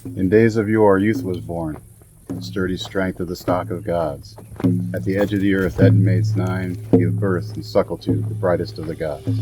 In days of yore, youth was born, sturdy strength of the stock of gods. At the edge of the earth, Maid's 9 gave birth and suckle to the brightest of the gods.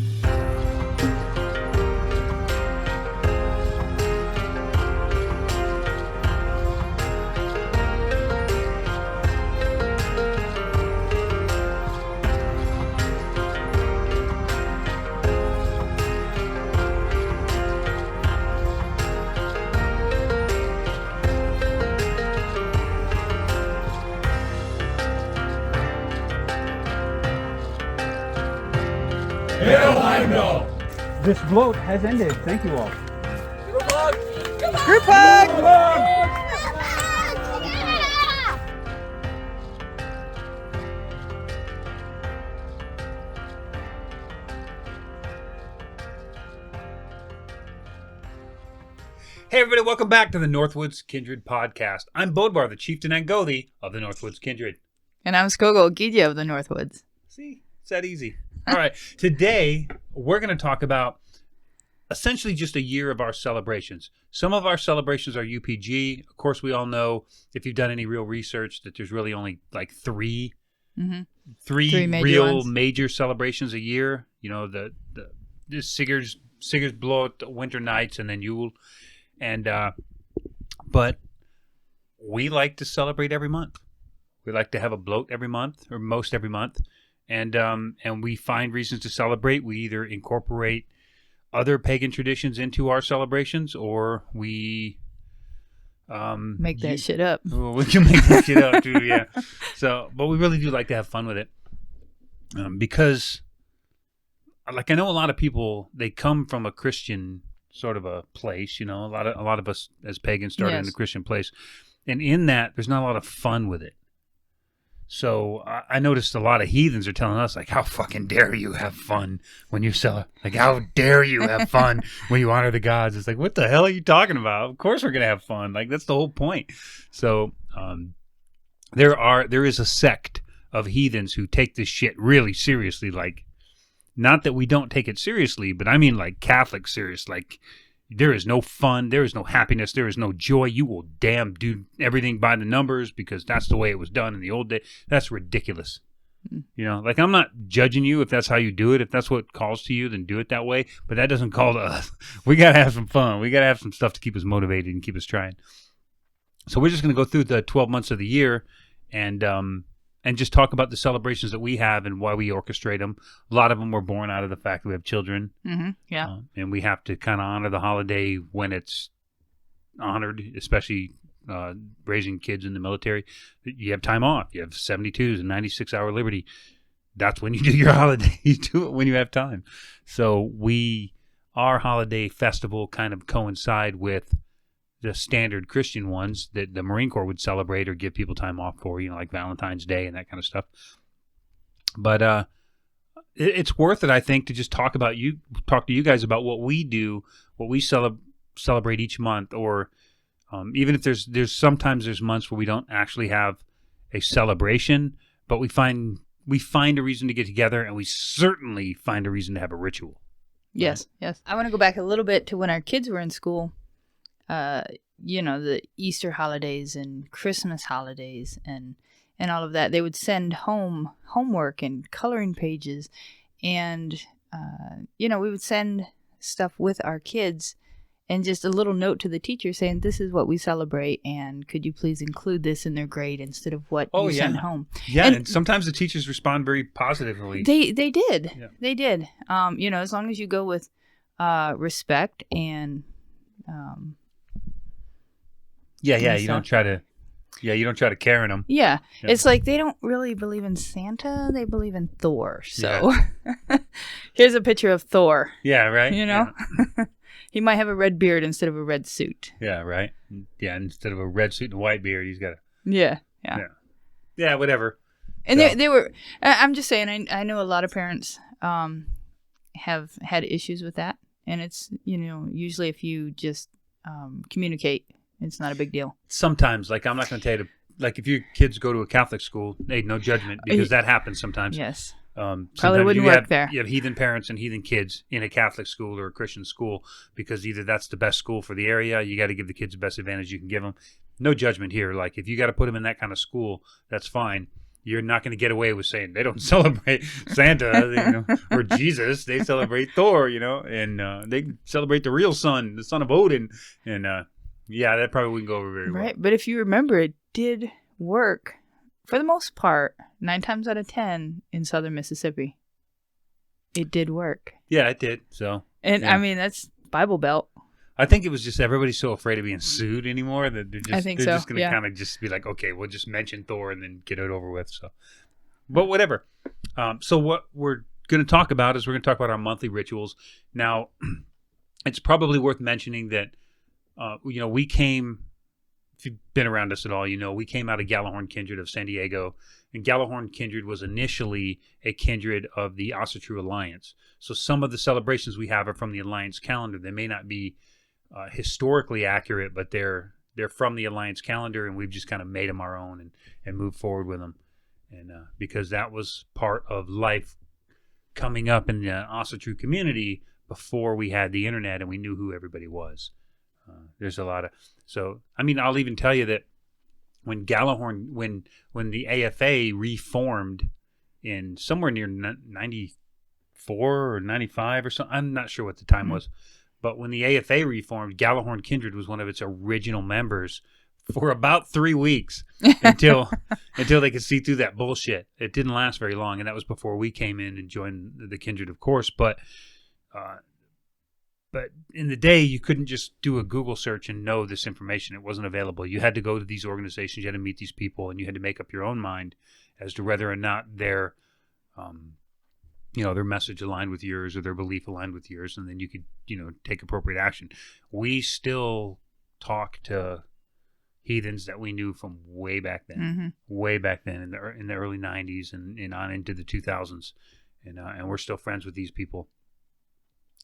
This bloat has ended. Thank you all. Group hug! Hey everybody, welcome back to the Northwoods Kindred podcast. I'm Bodvarr, the chieftain and Gothi of the Northwoods Kindred. And I'm Skogul, Gydia of the Northwoods. See, it's that easy. All right, today we're going to talk about essentially just a year of our celebrations. Some of our celebrations are UPG. Of course, we all know, if you've done any real research, that there's really only like three major celebrations a year. You know, the Sigurd's Blot, Winter Nights, and then Yule. And but we like to celebrate every month. We like to have a bloat every month, or most every month. And we find reasons to celebrate. We either incorporate other pagan traditions into our celebrations, or we make that shit up. Well, we can make that shit up too, yeah. So, but we really do like to have fun with it, because, like, I know a lot of people, they come from a Christian sort of a place. You know, a lot of us as pagans started in a Christian place, and in that, there's not a lot of fun with it. So I noticed a lot of heathens are telling us, like, how fucking dare you have fun when you like, how dare you have fun when you honor the gods? It's like, what the hell are you talking about? Of course we're going to have fun. Like, that's the whole point. So there is a sect of heathens who take this shit really seriously. Like, not that we don't take it seriously, but I mean like Catholic serious. Like, there is no fun, there is no happiness, there is no joy. You will damn do everything by the numbers because that's the way it was done in the old day. That's ridiculous. You know, like, I'm not judging you if that's how you do it. If that's what calls to you, then do it that way. But that doesn't call to us. We got to have some fun. We got to have some stuff to keep us motivated and keep us trying. So we're just going to go through the 12 months of the year and just talk about the celebrations that we have and why we orchestrate them. A lot of them were born out of the fact that we have children. Mm-hmm. Yeah. And we have to kind of honor the holiday when it's honored, especially raising kids in the military. You have time off. You have 72s and 96-hour liberty. That's when you do your holiday. You do it when you have time. So our holiday festival kind of coincide with the standard Christian ones that the Marine Corps would celebrate or give people time off for, you know, like Valentine's Day and that kind of stuff. But it's worth it, I think, to just talk to you guys about what we do, what we celebrate each month, or even if there's sometimes there's months where we don't actually have a celebration, but we find a reason to get together, and we certainly find a reason to have a ritual. Yes, right? Yes. I want to go back a little bit to when our kids were in school. You know, the Easter holidays and Christmas holidays and all of that. They would send home homework and coloring pages, and you know, we would send stuff with our kids and just a little note to the teacher saying, this is what we celebrate, and could you please include this in their grade instead of what you sent home. Yeah, and sometimes the teachers respond very positively. They did. Yeah. They did. You know, as long as you go with respect and you don't try to Karen them. Yeah. It's like they don't really believe in Santa. They believe in Thor. So here's a picture of Thor. Yeah, right. You know, he might have a red beard instead of a red suit. Yeah, right. Yeah, instead of a red suit and a white beard, he's got a. Yeah, whatever. And they were. I'm just saying. I know a lot of parents have had issues with that, and it's, you know, usually if you just communicate, it's not a big deal. Sometimes, I'm not going to tell you to, like, if your kids go to a Catholic school, hey, no judgment, because that happens sometimes. Yes. Probably sometimes wouldn't you work have, there. You have heathen parents and heathen kids in a Catholic school or a Christian school because either that's the best school for the area. You got to give the kids the best advantage you can give them. No judgment here. Like if you got to put them in that kind of school, that's fine. You're not going to get away with saying they don't celebrate Santa, or Jesus. They celebrate Thor, and they celebrate the real son, the son of Odin. And yeah, that probably wouldn't go over very well. Right. But if you remember, it did work for the most part, 9 times out of 10 in southern Mississippi. It did work. Yeah, it did. So, And yeah. I mean, that's Bible Belt. I think it was just everybody's so afraid of being sued anymore that they're I think just so, going to yeah. kind of just be like, okay, we'll just mention Thor and then get it over with. So, but whatever. So what we're going to talk about is we're going to talk about our monthly rituals. Now, it's probably worth mentioning that, we came, if you've been around us at all, we came out of Galahorn Kindred of San Diego, and Galahorn Kindred was initially a kindred of the Asatru Alliance. So some of the celebrations we have are from the Alliance calendar. They may not be historically accurate, but they're from the Alliance calendar, and we've just kind of made them our own and moved forward with them. And because that was part of life coming up in the Asatru community before we had the internet and we knew who everybody was. There's a lot of, so, I mean, I'll even tell you that when Galahorn, when the AFA reformed in somewhere near 94 or 95 or something, I'm not sure what the time was, but when the AFA reformed, Galahorn Kindred was one of its original members for about 3 weeks until they could see through that bullshit. It didn't last very long, and that was before we came in and joined the Kindred, of course, but in the day, you couldn't just do a Google search and know this information. It wasn't available. You had to go to these organizations, you had to meet these people, and you had to make up your own mind as to whether or not their message aligned with yours or their belief aligned with yours, and then you could, take appropriate action. We still talk to heathens that we knew from way back then, in the early 90s and on into the 2000s, and we're still friends with these people.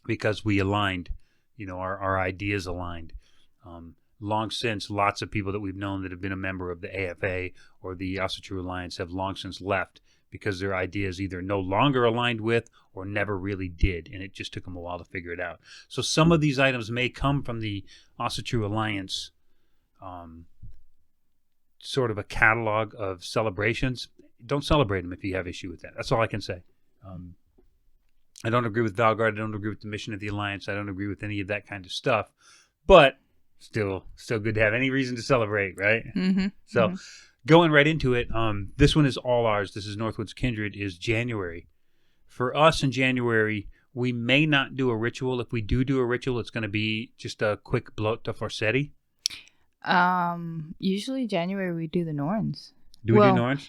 Because we aligned, our ideas aligned. Long since, lots of people that we've known that have been a member of the AFA or the Asatru Alliance have long since left because their ideas either no longer aligned with or never really did, and it just took them a while to figure it out. So some of these items may come from the Asatru Alliance, sort of a catalog of celebrations. Don't celebrate them if you have issue with that. That's all I can say. I don't agree with Valgard. I don't agree with the mission of the Alliance. I don't agree with any of that kind of stuff. But still good to have any reason to celebrate, right? Mm-hmm. So going right into it, this one is all ours. This is Northwoods Kindred, is January. For us in January, we may not do a ritual. If we do a ritual, it's going to be just a quick bloat to Forsetti. Usually January we do the Norns. Do we do Norns?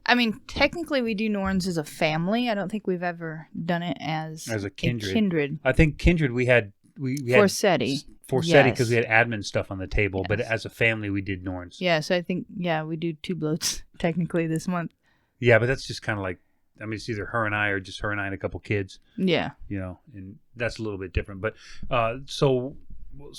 I mean, technically we do Norns as a family. I don't think we've ever done it as a kindred. kindred. I think Kindred we had Forsetti. Forsetti Yes. because we had admin stuff on the table, but Yes. as a family we did Norns. Yeah, so I think, we do 2 bloats technically this month. Yeah, but that's just kind of like, I mean, it's either her and I or just her and I and a couple kids, Yeah. and that's a little bit different. But so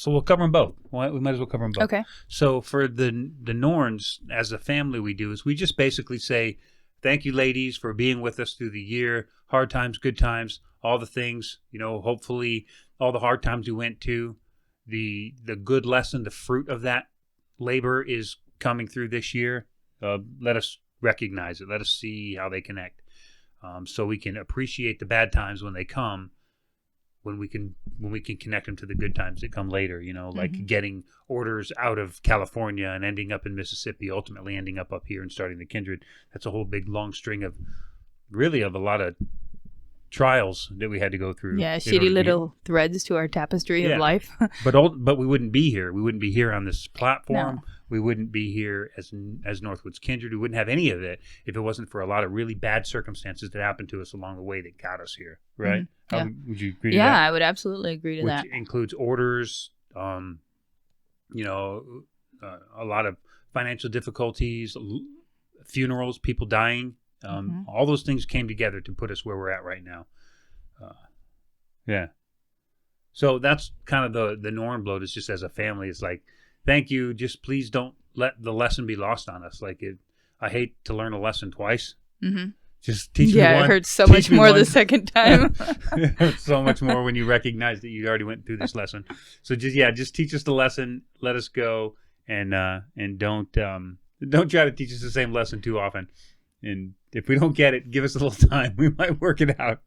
we'll cover them both. We might as well cover them both. Okay. So for the Norns, as a family, we do is we just basically say, thank you, ladies, for being with us through the year. Hard times, good times, all the things. Hopefully, all the hard times we went to, the good lesson, the fruit of that labor is coming through this year. Let us recognize it. Let us see how they connect, so we can appreciate the bad times when they come. When we can connect them to the good times that come later, like getting orders out of California and ending up in Mississippi, ultimately ending up here and starting the Kindred. That's a whole big long string of a lot of trials that we had to go through. Yeah, shitty little threads to our tapestry of life. But we wouldn't be here. We wouldn't be here on this platform. No. We wouldn't be here as Northwoods Kindred. We wouldn't have any of it if it wasn't for a lot of really bad circumstances that happened to us along the way that got us here, right? Yeah. Would you agree to that? Yeah, I would absolutely agree to that. Which includes orders, a lot of financial difficulties, funerals, people dying. All those things came together to put us where we're at right now. Yeah. So that's kind of the Norn bloat. Is just as a family, it's like, thank you. Just please don't let the lesson be lost on us. Like I hate to learn a lesson twice. Mm-hmm. Just teach me Yeah, one. it hurts so Teach much me more one. the second time. It hurts so much more when you recognize that you already went through this lesson. So just teach us the lesson. Let us go, and don't try to teach us the same lesson too often. And if we don't get it, give us a little time. We might work it out.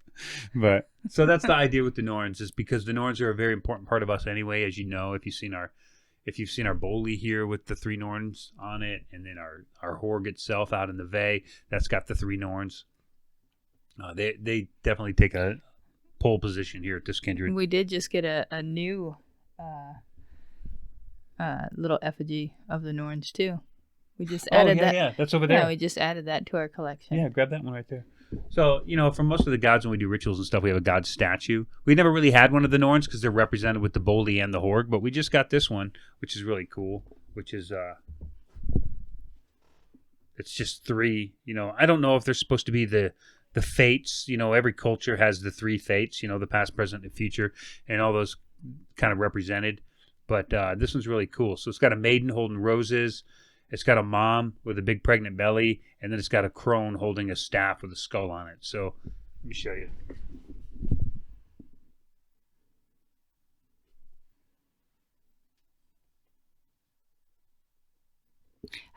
But so that's the idea with the Norns, is because the Norns are a very important part of us anyway. As you know, if you've seen our boli here with the 3 Norns on it, and then our Horg itself out in the Vey, that's got the 3 Norns. They definitely take a pole position here at this kindred. We did just get a new little effigy of the Norns too. We just added that. Yeah, that's over there. Yeah, we just added that to our collection. Yeah, grab that one right there. So, for most of the gods, when we do rituals and stuff, we have a god statue. We never really had one of the Norns because they're represented with the boli and the Horg, but we just got this one, which is really cool, which is, it's just 3, I don't know if they're supposed to be the fates. Every culture has the 3 fates, the past, present, and future, and all those kind of represented. But this one's really cool. So it's got a maiden holding roses. It's got a mom with a big pregnant belly, and then it's got a crone holding a staff with a skull on it. So let me show you.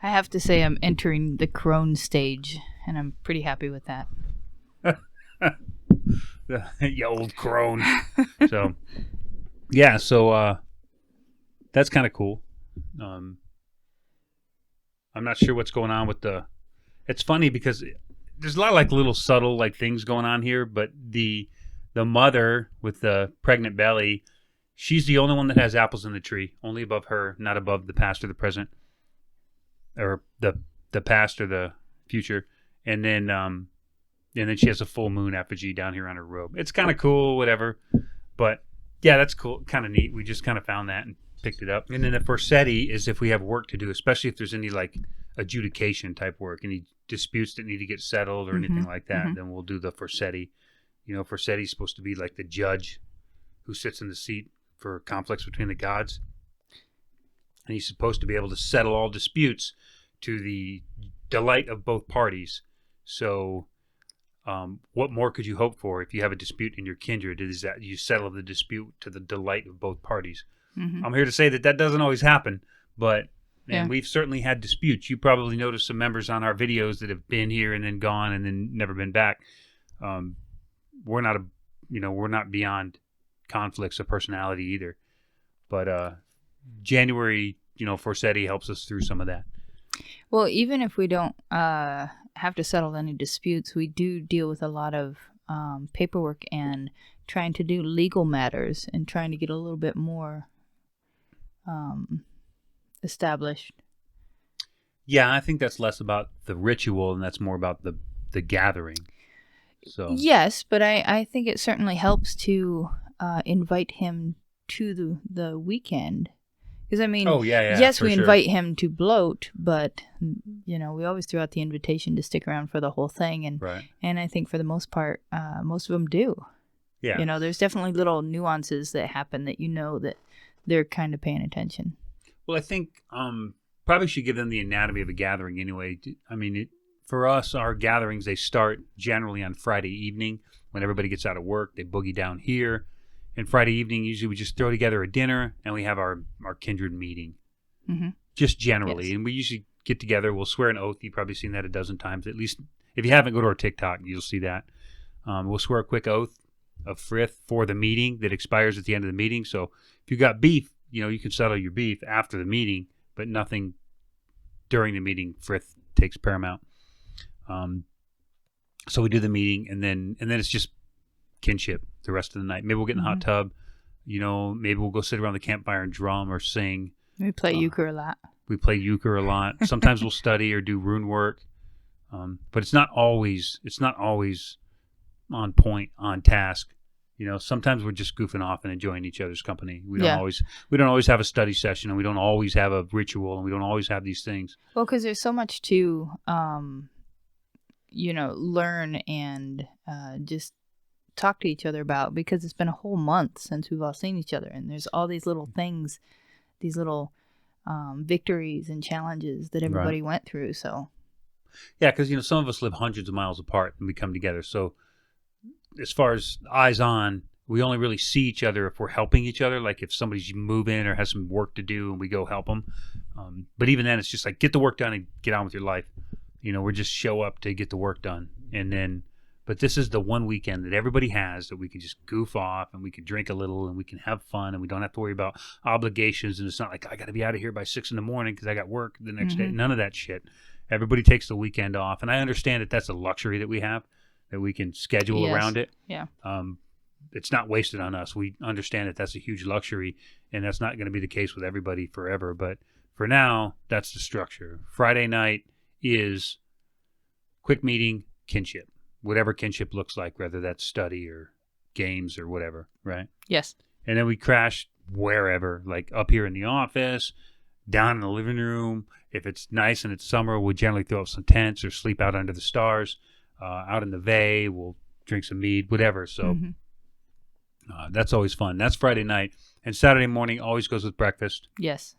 I have to say I'm entering the crone stage, and I'm pretty happy with that. You old crone. So, yeah, that's kind of cool. I'm not sure what's going on with it's funny because there's a lot of little subtle things going on here, but the mother with the pregnant belly, she's the only one that has apples in the tree, only above her, not above the past or the present, or the past or the future. And then she has a full moon effigy down here on her robe. It's kind of cool, whatever. But yeah, that's cool, kind of neat. We just kind of found that and picked it up. And then the Forsetti is if we have work to do, especially if there's any adjudication type work, any disputes that need to get settled or anything like that, then we'll do the Forsetti. Forsetti is supposed to be like the judge who sits in the seat for conflicts between the gods. And he's supposed to be able to settle all disputes to the delight of both parties. So what more could you hope for if you have a dispute in your kindred, is that you settle the dispute to the delight of both parties. I'm here to say that doesn't always happen, but we've certainly had disputes. You probably noticed some members on our videos that have been here and then gone and then never been back. We're not beyond conflicts of personality either. But January, Forsetti helps us through some of that. Well, even if we don't have to settle any disputes, we do deal with a lot of paperwork and trying to do legal matters and trying to get a little bit more established. Yeah, I think that's less about the ritual and that's more about the gathering. So yes, but I think it certainly helps to invite him to the weekend. Because yes, we invite him to bloat, but we always throw out the invitation to stick around for the whole thing, and I think for the most part, most of them do. Yeah, there's definitely little nuances that happen that that they're kind of paying attention. Well, I think probably should give them the anatomy of a gathering anyway. I mean, for us, our gatherings, they start generally on Friday evening when everybody gets out of work. They boogie down here. And Friday evening, usually we just throw together a dinner and we have our kindred meeting. Just generally. Yes. And we usually get together. We'll swear an oath. You've probably seen that a dozen times. At least if you haven't, go to our TikTok. You'll see that. We'll swear a quick oath of frith for the meeting that expires at the end of the meeting. So if you got beef, you can settle your beef after the meeting, but nothing during the meeting. Frith takes paramount. So we do the meeting, and then it's just kinship the rest of the night. Maybe we'll get in the hot tub. Maybe we'll go sit around the campfire and drum or sing. We play euchre a lot. We play euchre a lot. Sometimes we'll study or do rune work. But it's not always on point, on task. Sometimes we're just goofing off and enjoying each other's company. We don't always have a study session, and we don't always have a ritual, and we don't always have these things. Well, because there's so much to learn and just talk to each other about, because it's been a whole month since we've all seen each other, and there's all these little things, these little victories and challenges that everybody went through. So Yeah, because some of us live hundreds of miles apart and we come together. So as far as eyes on, we only really see each other if we're helping each other. Like if somebody's moving or has some work to do and we go help them. But even then, it's just like get the work done and get on with your life. We just show up to get the work done, and then. But this is the one weekend that everybody has that we can just goof off and we can drink a little and we can have fun and we don't have to worry about obligations. And it's not like I got to be out of here by 6 a.m. because I got work the next day. None of that shit. Everybody takes the weekend off, and I understand that that's a luxury that we have, that we can schedule around it. Yeah. It's not wasted on us. We understand that that's a huge luxury, and that's not going to be the case with everybody forever. But for now, that's the structure. Friday night is quick meeting, kinship. Whatever kinship looks like, whether that's study or games or whatever, right? Yes. And then we crash wherever, like up here in the office, down in the living room. If it's nice and it's summer, we'll generally throw up some tents or sleep out under the stars. Out in the Bay, we'll drink some mead, whatever. So that's always fun. That's Friday night. And Saturday morning always goes with breakfast. Yes.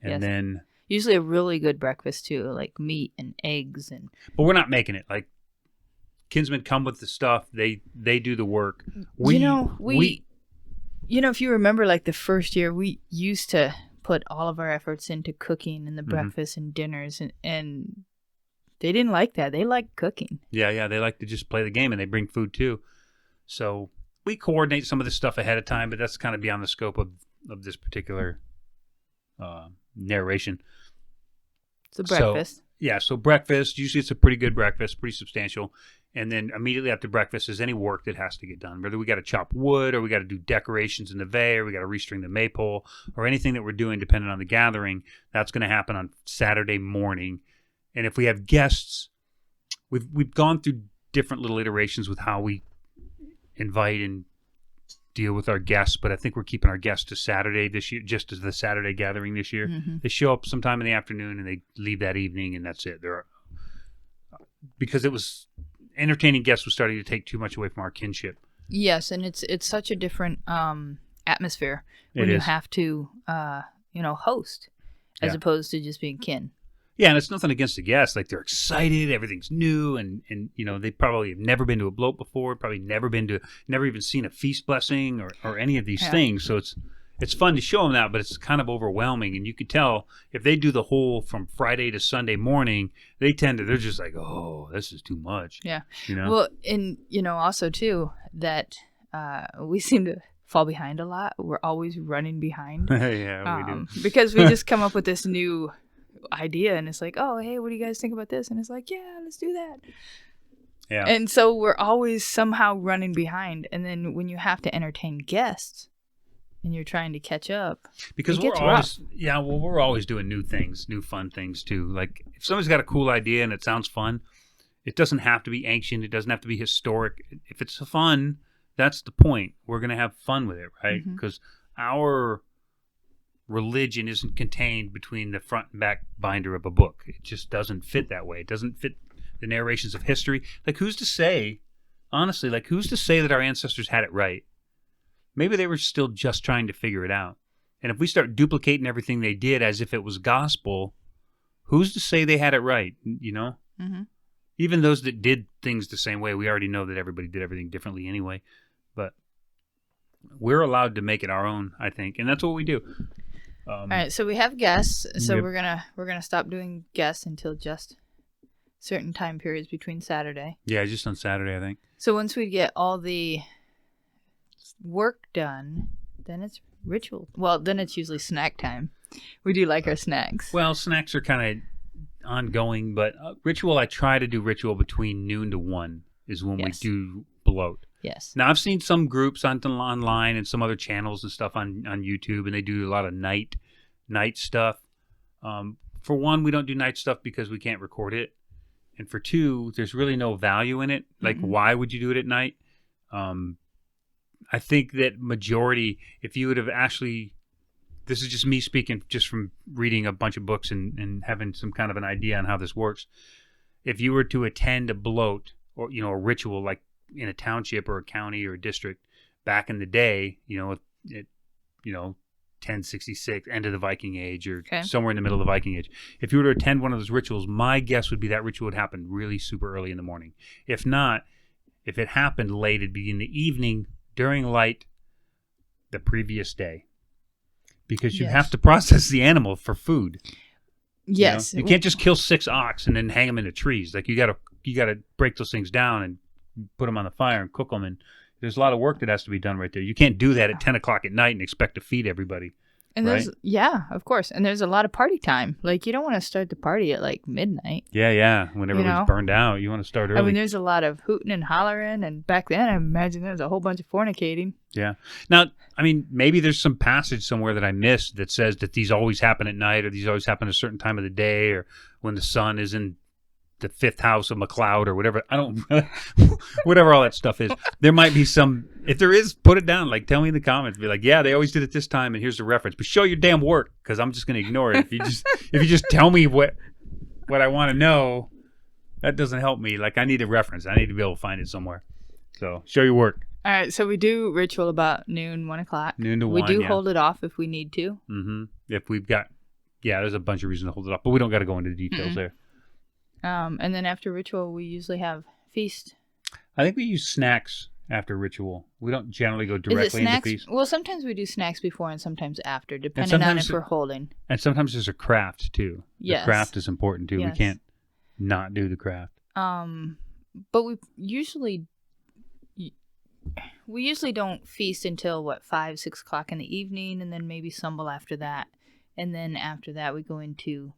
And then... Usually a really good breakfast, too, like meat and eggs. But we're not making it. Like, kinsmen come with the stuff. They do the work. If you remember, like the first year, we used to put all of our efforts into cooking and the breakfast and dinners, and they didn't like that. They like cooking. Yeah. They like to just play the game, and they bring food too. So we coordinate some of this stuff ahead of time, but that's kind of beyond the scope of this particular narration. So breakfast. So breakfast. Usually it's a pretty good breakfast, pretty substantial. And then immediately after breakfast is any work that has to get done. Whether we got to chop wood or we got to do decorations in the Bay or we got to restring the maypole or anything that we're doing depending on the gathering, that's going to happen on Saturday morning. And if we have guests, we've gone through different little iterations with how we invite and deal with our guests, but I think we're keeping our guests to Saturday this year, just as the Saturday gathering this year. They show up sometime in the afternoon and they leave that evening, and that's it. Because it was... entertaining guests was starting to take too much away from our kinship. Yes, and it's such a different atmosphere when you have to host as opposed to just being kin. Yeah, and it's nothing against the guests. Like, they're excited, everything's new, and they probably have never been to a bloat before, probably never even seen a feast blessing or any of these things. So it's fun to show them that, but it's kind of overwhelming. And you could tell if they do the whole from Friday to Sunday morning, they're just like, oh, this is too much. Yeah. Well, and, also, too, that we seem to fall behind a lot. We're always running behind. Yeah, we do. Because we just come up with this new idea, and it's like, oh, hey, what do you guys think about this? And it's like, yeah, let's do that. Yeah. And so we're always somehow running behind. And then when you have to entertain guests, and you're trying to catch up. Because we're always doing new things, new fun things too. Like if somebody's got a cool idea and it sounds fun, it doesn't have to be ancient. It doesn't have to be historic. If it's fun, that's the point. We're going to have fun with it, right? Because our religion isn't contained between the front and back binder of a book. It just doesn't fit that way. It doesn't fit the narrations of history. Like who's to say, honestly, who's to say that our ancestors had it right? Maybe they were still just trying to figure it out. And if we start duplicating everything they did as if it was gospel, who's to say they had it right, Even those that did things the same way, we already know that everybody did everything differently anyway. But we're allowed to make it our own, I think. And that's what we do. All right, so we have guests. So we're gonna stop doing guests until just certain time periods between Saturday. Yeah, just on Saturday, I think. So once we get all the work done, then it's ritual. Well, then it's usually snack time. We do like our snacks. Well, snacks are kind of ongoing, but ritual, I try to do ritual between noon to 1 is when we do bloat. Yes. Now, I've seen some groups online and some other channels and stuff on YouTube, and they do a lot of night stuff. For one, we don't do night stuff because we can't record it. And for two, there's really no value in it. Like, why would you do it at night? I think that majority, if you would have actually, this is just me speaking just from reading a bunch of books and having some kind of an idea on how this works. If you were to attend a bloat or, a ritual like in a township or a county or a district back in the day, 1066, end of the Viking Age, or Okay. somewhere in the middle of the Viking Age. If you were to attend one of those rituals, my guess would be that ritual would happen really super early in the morning. If not, if it happened late, it'd be in the evening during light the previous day. Because you Yes. have to process the animal for food. Yes. You can't just kill 6 ox and then hang them in the trees. Like you gotta break those things down and put them on the fire and cook them. And there's a lot of work that has to be done right there. You can't do that at 10 o'clock at night and expect to feed everybody. And there's, yeah, of course. And there's a lot of party time. Like, you don't want to start the party at like midnight. Yeah. When everyone's burned out, you want to start early. I mean, there's a lot of hooting and hollering. And back then, I imagine there was a whole bunch of fornicating. Yeah. Now, I mean, maybe there's some passage somewhere that I missed that says that these always happen at night, or these always happen at a certain time of the day, or when the sun is in the 5th house of McLeod, or whatever. I don't, whatever all that stuff is. There might be some, if there is, put it down. Like, tell me in the comments. Be like, yeah, they always did it this time, and here's the reference. But show your damn work, because I'm just going to ignore it. If you just tell me what I want to know, that doesn't help me. Like, I need a reference. I need to be able to find it somewhere. So, show your work. All right. So we do ritual about noon, 1 o'clock. Noon to we 1, do yeah. hold it off if we need to. Mm-hmm. If we've got, there's a bunch of reasons to hold it up, but we don't got to go into the details there. And then after ritual, we usually have feast. I think we use snacks after ritual. We don't generally go Is it directly into snacks? feast. Well, sometimes we do snacks before and sometimes after, depending on sometimes if we're holding. And sometimes there's a craft too. Yes. The craft is important too. Yes. We can't not do the craft. But we usually don't feast until 5, 6 o'clock in the evening, and then maybe stumble after that, and then after that we go into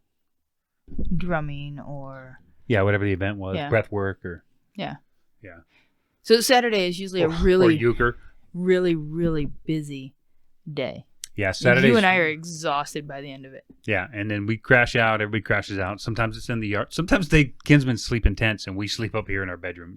drumming or Whatever the event was, breath work or yeah. Yeah. So Saturday is usually a or really, euchre. really, really busy day. Yeah, Saturday. You and I are exhausted by the end of it. Yeah, and then we crash out. Everybody crashes out. Sometimes it's in the yard. Sometimes kinsmen sleep in tents, and we sleep up here in our bedroom.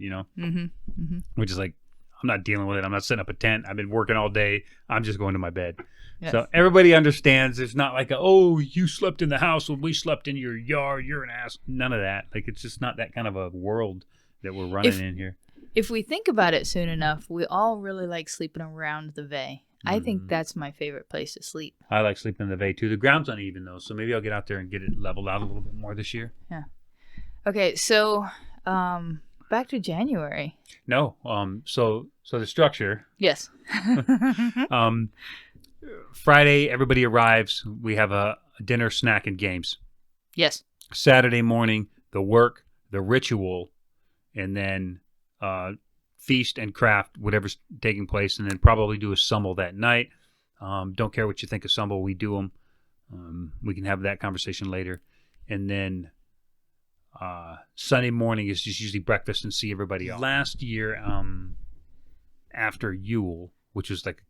Which is like, I'm not dealing with it. I'm not setting up a tent. I've been working all day. I'm just going to my bed. Yes. So everybody understands. It's not like, you slept in the house when we slept in your yard. You're an ass. None of that. Like, it's just not that kind of a world that we're running in here. If we think about it soon enough, we all really like sleeping around the Vey. I think that's my favorite place to sleep. I like sleeping in the Vey too. The ground's uneven though, so maybe I'll get out there and get it leveled out a little bit more this year. Yeah. Okay, so back to January. No. So the structure. Yes. Friday, everybody arrives. We have a dinner, snack, and games. Yes. Saturday morning, the work, the ritual, and then feast and craft, whatever's taking place, and then probably do a sumble that night. Don't care what you think of sumble. We do them. We can have that conversation later. And then Sunday morning is just usually breakfast and see everybody off. Last year, after Yule, which was like,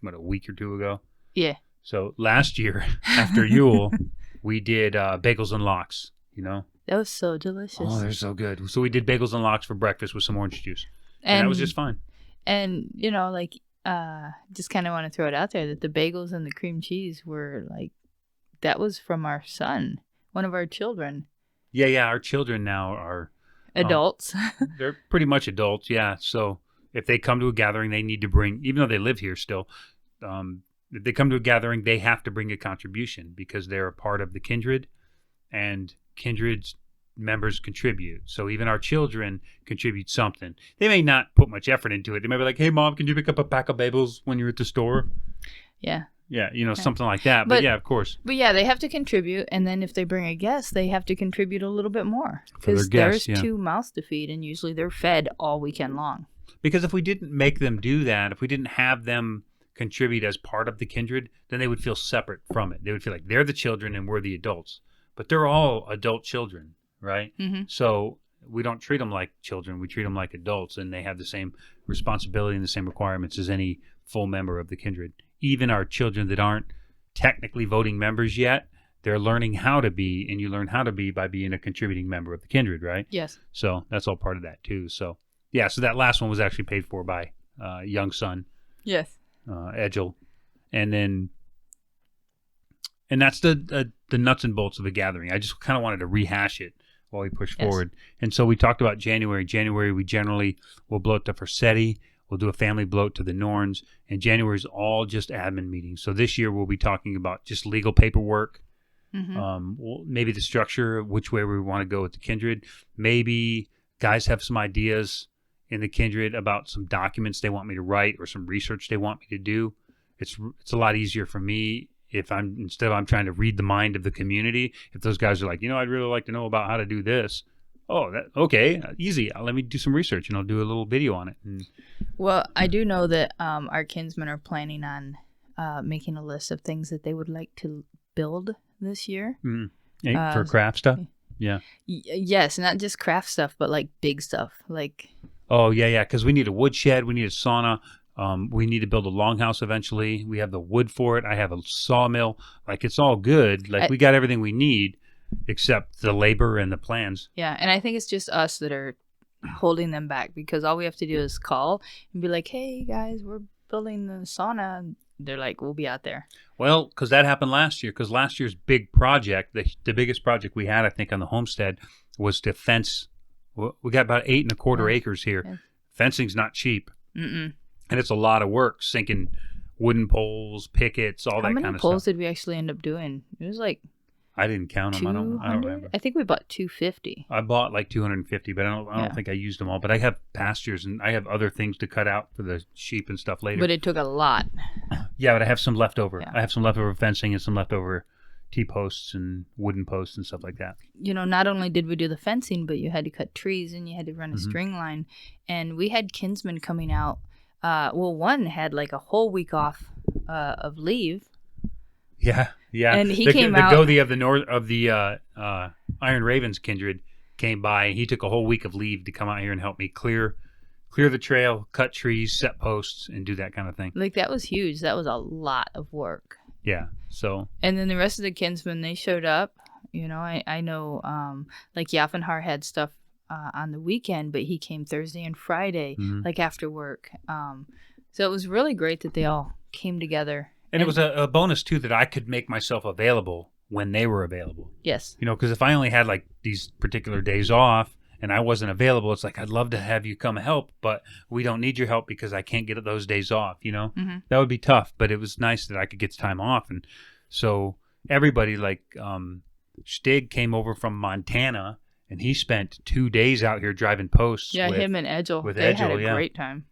a week or two ago? Yeah. So last year, after Yule, we did bagels and lox, That was so delicious. Oh, they're so good. So we did bagels and lox for breakfast with some orange juice. And that was just fine. And, just kind of want to throw it out there that the bagels and the cream cheese were that was from our son, one of our children. Yeah. Our children now are adults. They're pretty much adults, yeah. So if they come to a gathering, they need to bring, even though they live here still, if they come to a gathering, they have to bring a contribution because they're a part of the kindred, and kindred's members contribute. So even our children contribute something. They may not put much effort into it. They may be like, hey, Mom, can you pick up a pack of bagels when you're at the store? Yeah. Yeah, something like that. But yeah, of course. But yeah, they have to contribute. And then if they bring a guest, they have to contribute a little bit more. For their Because guests, there's 2 mouths to feed, and usually they're fed all weekend long. Because if we didn't make them do that, if we didn't have them contribute as part of the kindred, then they would feel separate from it. They would feel like they're the children and we're the adults. But they're all adult children, right? Mm-hmm. So we don't treat them like children. We treat them like adults, and they have the same responsibility and the same requirements as any full member of the kindred. Even our children that aren't technically voting members yet, they're learning how to be, and you learn how to be by being a contributing member of the kindred, right? Yes. So that's all part of that too. So yeah, so that last one was actually paid for by young son. Yes. Edgel. And that's the nuts and bolts of a gathering. I just kind of wanted to rehash it while we push forward. And so we talked about January. January, we generally will blow up the Forsetti. We'll do a family bloat to the Norns, and January is all just admin meetings. So this year we'll be talking about just legal paperwork, maybe the structure, which way we want to go with the Kindred. Maybe guys have some ideas in the Kindred about some documents they want me to write or some research they want me to do. It's a lot easier for me if I'm trying to read the mind of the community. If those guys are like, I'd really like to know about how to do this. Oh, okay, easy. Let me do some research and I'll do a little video on it. Well, I do know that our kinsmen are planning on making a list of things that they would like to build this year. For craft stuff? Yeah. Yes, not just craft stuff, but like big stuff. Like. Oh, yeah, because we need a wood shed, we need a sauna, we need to build a longhouse eventually. We have the wood for it. I have a sawmill. Like, it's all good. Like, we got everything we need except the labor and the plans. Yeah, and I think it's just us that are holding them back, because all we have to do is call and be like, hey, guys, we're building the sauna. And they're like, we'll be out there. Well, because that happened last year, because last year's big project, the biggest project we had, I think, on the homestead was to fence. We got about 8 1/4 acres here. Yeah. Fencing's not cheap. And it's a lot of work, sinking wooden poles, pickets, all that kind of stuff. How many poles did we actually end up doing? It was like... I didn't count them. I don't remember. I think we bought 250. I bought like 250, but I don't think I used them all. But I have pastures and I have other things to cut out for the sheep and stuff later. But it took a lot. Yeah, but I have some leftover. Yeah. I have some leftover fencing and some leftover T-posts and wooden posts and stuff like that. Not only did we do the fencing, but you had to cut trees and you had to run a string line. And we had kinsmen coming out. One had like a whole week off of leave. Yeah. And he came out. The Gothi of the Iron Ravens Kindred came by, and he took a whole week of leave to come out here and help me clear the trail, cut trees, set posts, and do that kind of thing. Like, that was huge. That was a lot of work. Yeah. So. And then the rest of the kinsmen, they showed up. I know, like Yafanhar had stuff on the weekend, but he came Thursday and Friday, like after work. So it was really great that they all came together. And it was a bonus, too, that I could make myself available when they were available. Yes. Because if I only had, like, these particular days off and I wasn't available, it's like, I'd love to have you come help, but we don't need your help because I can't get those days off, That would be tough, but it was nice that I could get time off. And so everybody, like, Stig came over from Montana, and he spent 2 days out here driving posts. Yeah, him and Edgel. They had a great time.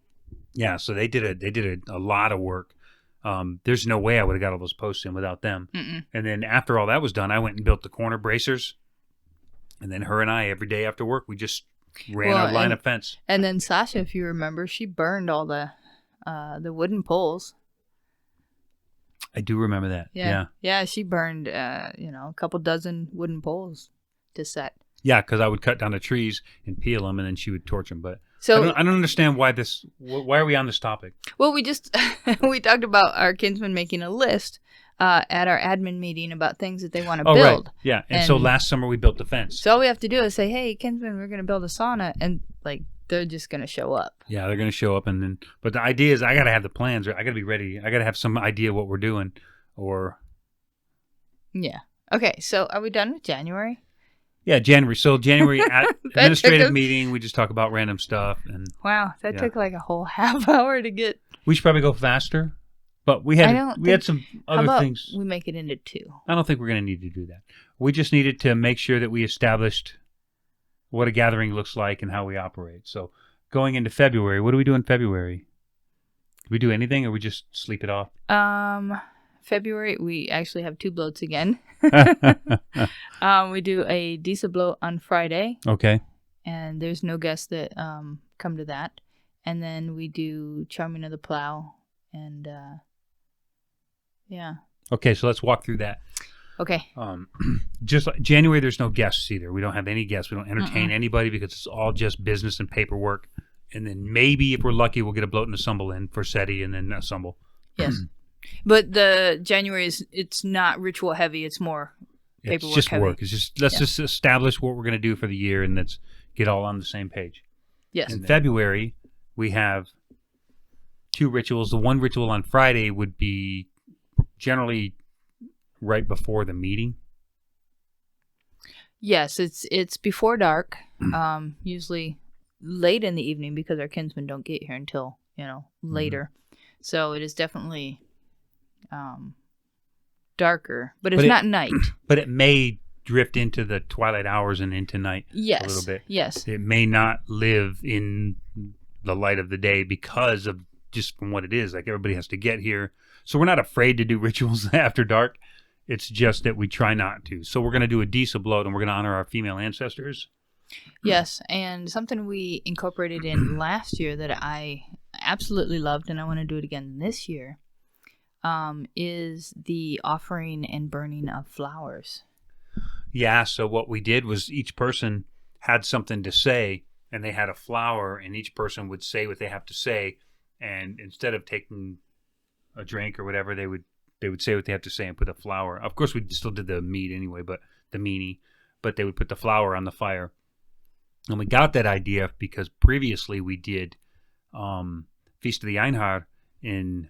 Yeah, so they did a lot of work. There's no way I would have got all those posts in without them. And then after all that was done, I went and built the corner bracers. And then her and I, every day after work, we just ran a line of fence. And then Sasha, if you remember, she burned all the wooden poles. I do remember that. Yeah, she burned, a couple dozen wooden poles to set. Yeah, because I would cut down the trees and peel them, and then she would torch them. But so I don't understand why are we on this topic? Well, we just we talked about our kinsmen making a list at our admin meeting about things that they want to build. Right. Yeah, and so last summer we built the fence. So all we have to do is say, "Hey, kinsmen, we're going to build a sauna," and like they're just going to show up. Yeah, they're going to show up, and then. But the idea is, I got to have the plans. I got to be ready. I got to have some idea what we're doing, or. Yeah. Okay. So are we done with January? Yeah, January. So January administrative meeting, we just talk about random stuff. And wow, that took like a whole half hour to get. We should probably go faster, but we had some other things. We make it into 2. I don't think we're going to need to do that. We just needed to make sure that we established what a gathering looks like and how we operate. So going into February, what do we do in February? Do we do anything, or we just sleep it off? February, we actually have 2 bloats again. We do a Disa bloat on Friday. Okay. And there's no guests that come to that. And then we do charming of the plow. And yeah. Okay, so let's walk through that. Okay. Just like January, there's no guests either. We don't have any guests. We don't entertain anybody because it's all just business and paperwork. And then maybe if we're lucky, we'll get a bloat and a stumble in for SETI and then a stumble. Yes. But the January it's not ritual heavy. It's more paperwork It's just heavy. work. It's just let's just establish what we're going to do for the year, and let's get all on the same page. Yes. In February, we have 2 rituals. The one ritual on Friday would be generally right before the meeting. Yes, it's before dark. Usually late in the evening because our kinsmen don't get here until later. So it is definitely darker, but it's not night. But it may drift into the twilight hours and into night a little bit. Yes. It may not live in the light of the day because of just from what it is. Like everybody has to get here. So we're not afraid to do rituals after dark. It's just that we try not to. So we're going to do a Disa bloat and we're going to honor our female ancestors. Yes, and something we incorporated in last year that I absolutely loved and I want to do it again this year is the offering and burning of flowers. Yeah, so what we did was each person had something to say and they had a flower and each person would say what they have to say, and instead of taking a drink or whatever, they would say what they have to say and put a flower. Of course, we still did the mead anyway, but the meanie, but they would put the flower on the fire. And we got that idea because previously we did Feast of the Einhard in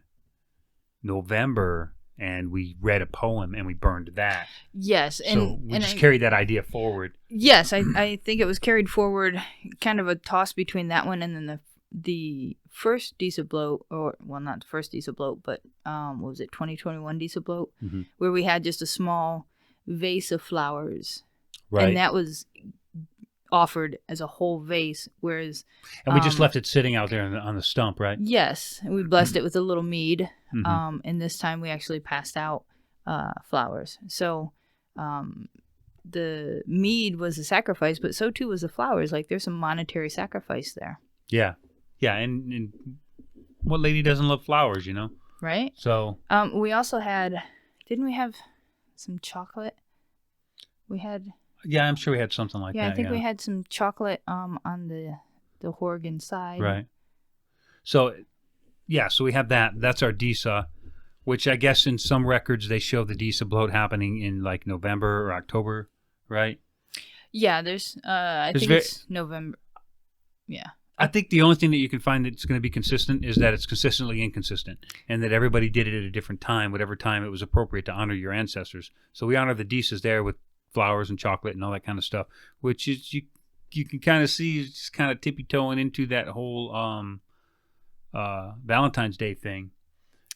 November, and we read a poem and we burned that. Yes. So we just carried that idea forward. Yes, I think it was carried forward, kind of a toss between that one and then the first Disa bloat, or, well, not the first Disa bloat, but what was it, 2021 Disa bloat, where we had just a small vase of flowers. Right. And that was offered as a whole vase, whereas and we just left it sitting out there on the stump, right? Yes, and we blessed it with a little mead, and this time we actually passed out flowers. So the mead was a sacrifice, but so too was the flowers. Like there's some monetary sacrifice there. Yeah, and what lady doesn't love flowers, Right. So we also didn't we have some chocolate? We had. Yeah, I'm sure we had something like that. Yeah, I think we had some chocolate on the Horgan side. Right. So, yeah, so we have that. That's our Disa, which I guess in some records they show the Disa bloat happening in like November or October, right? Yeah, I think it's November. Yeah. I think the only thing that you can find that's going to be consistent is that it's consistently inconsistent and that everybody did it at a different time, whatever time it was appropriate to honor your ancestors. So we honor the Disas there with flowers and chocolate and all that kind of stuff, which is you can kind of see just kind of tippy-toeing into that whole Valentine's Day thing.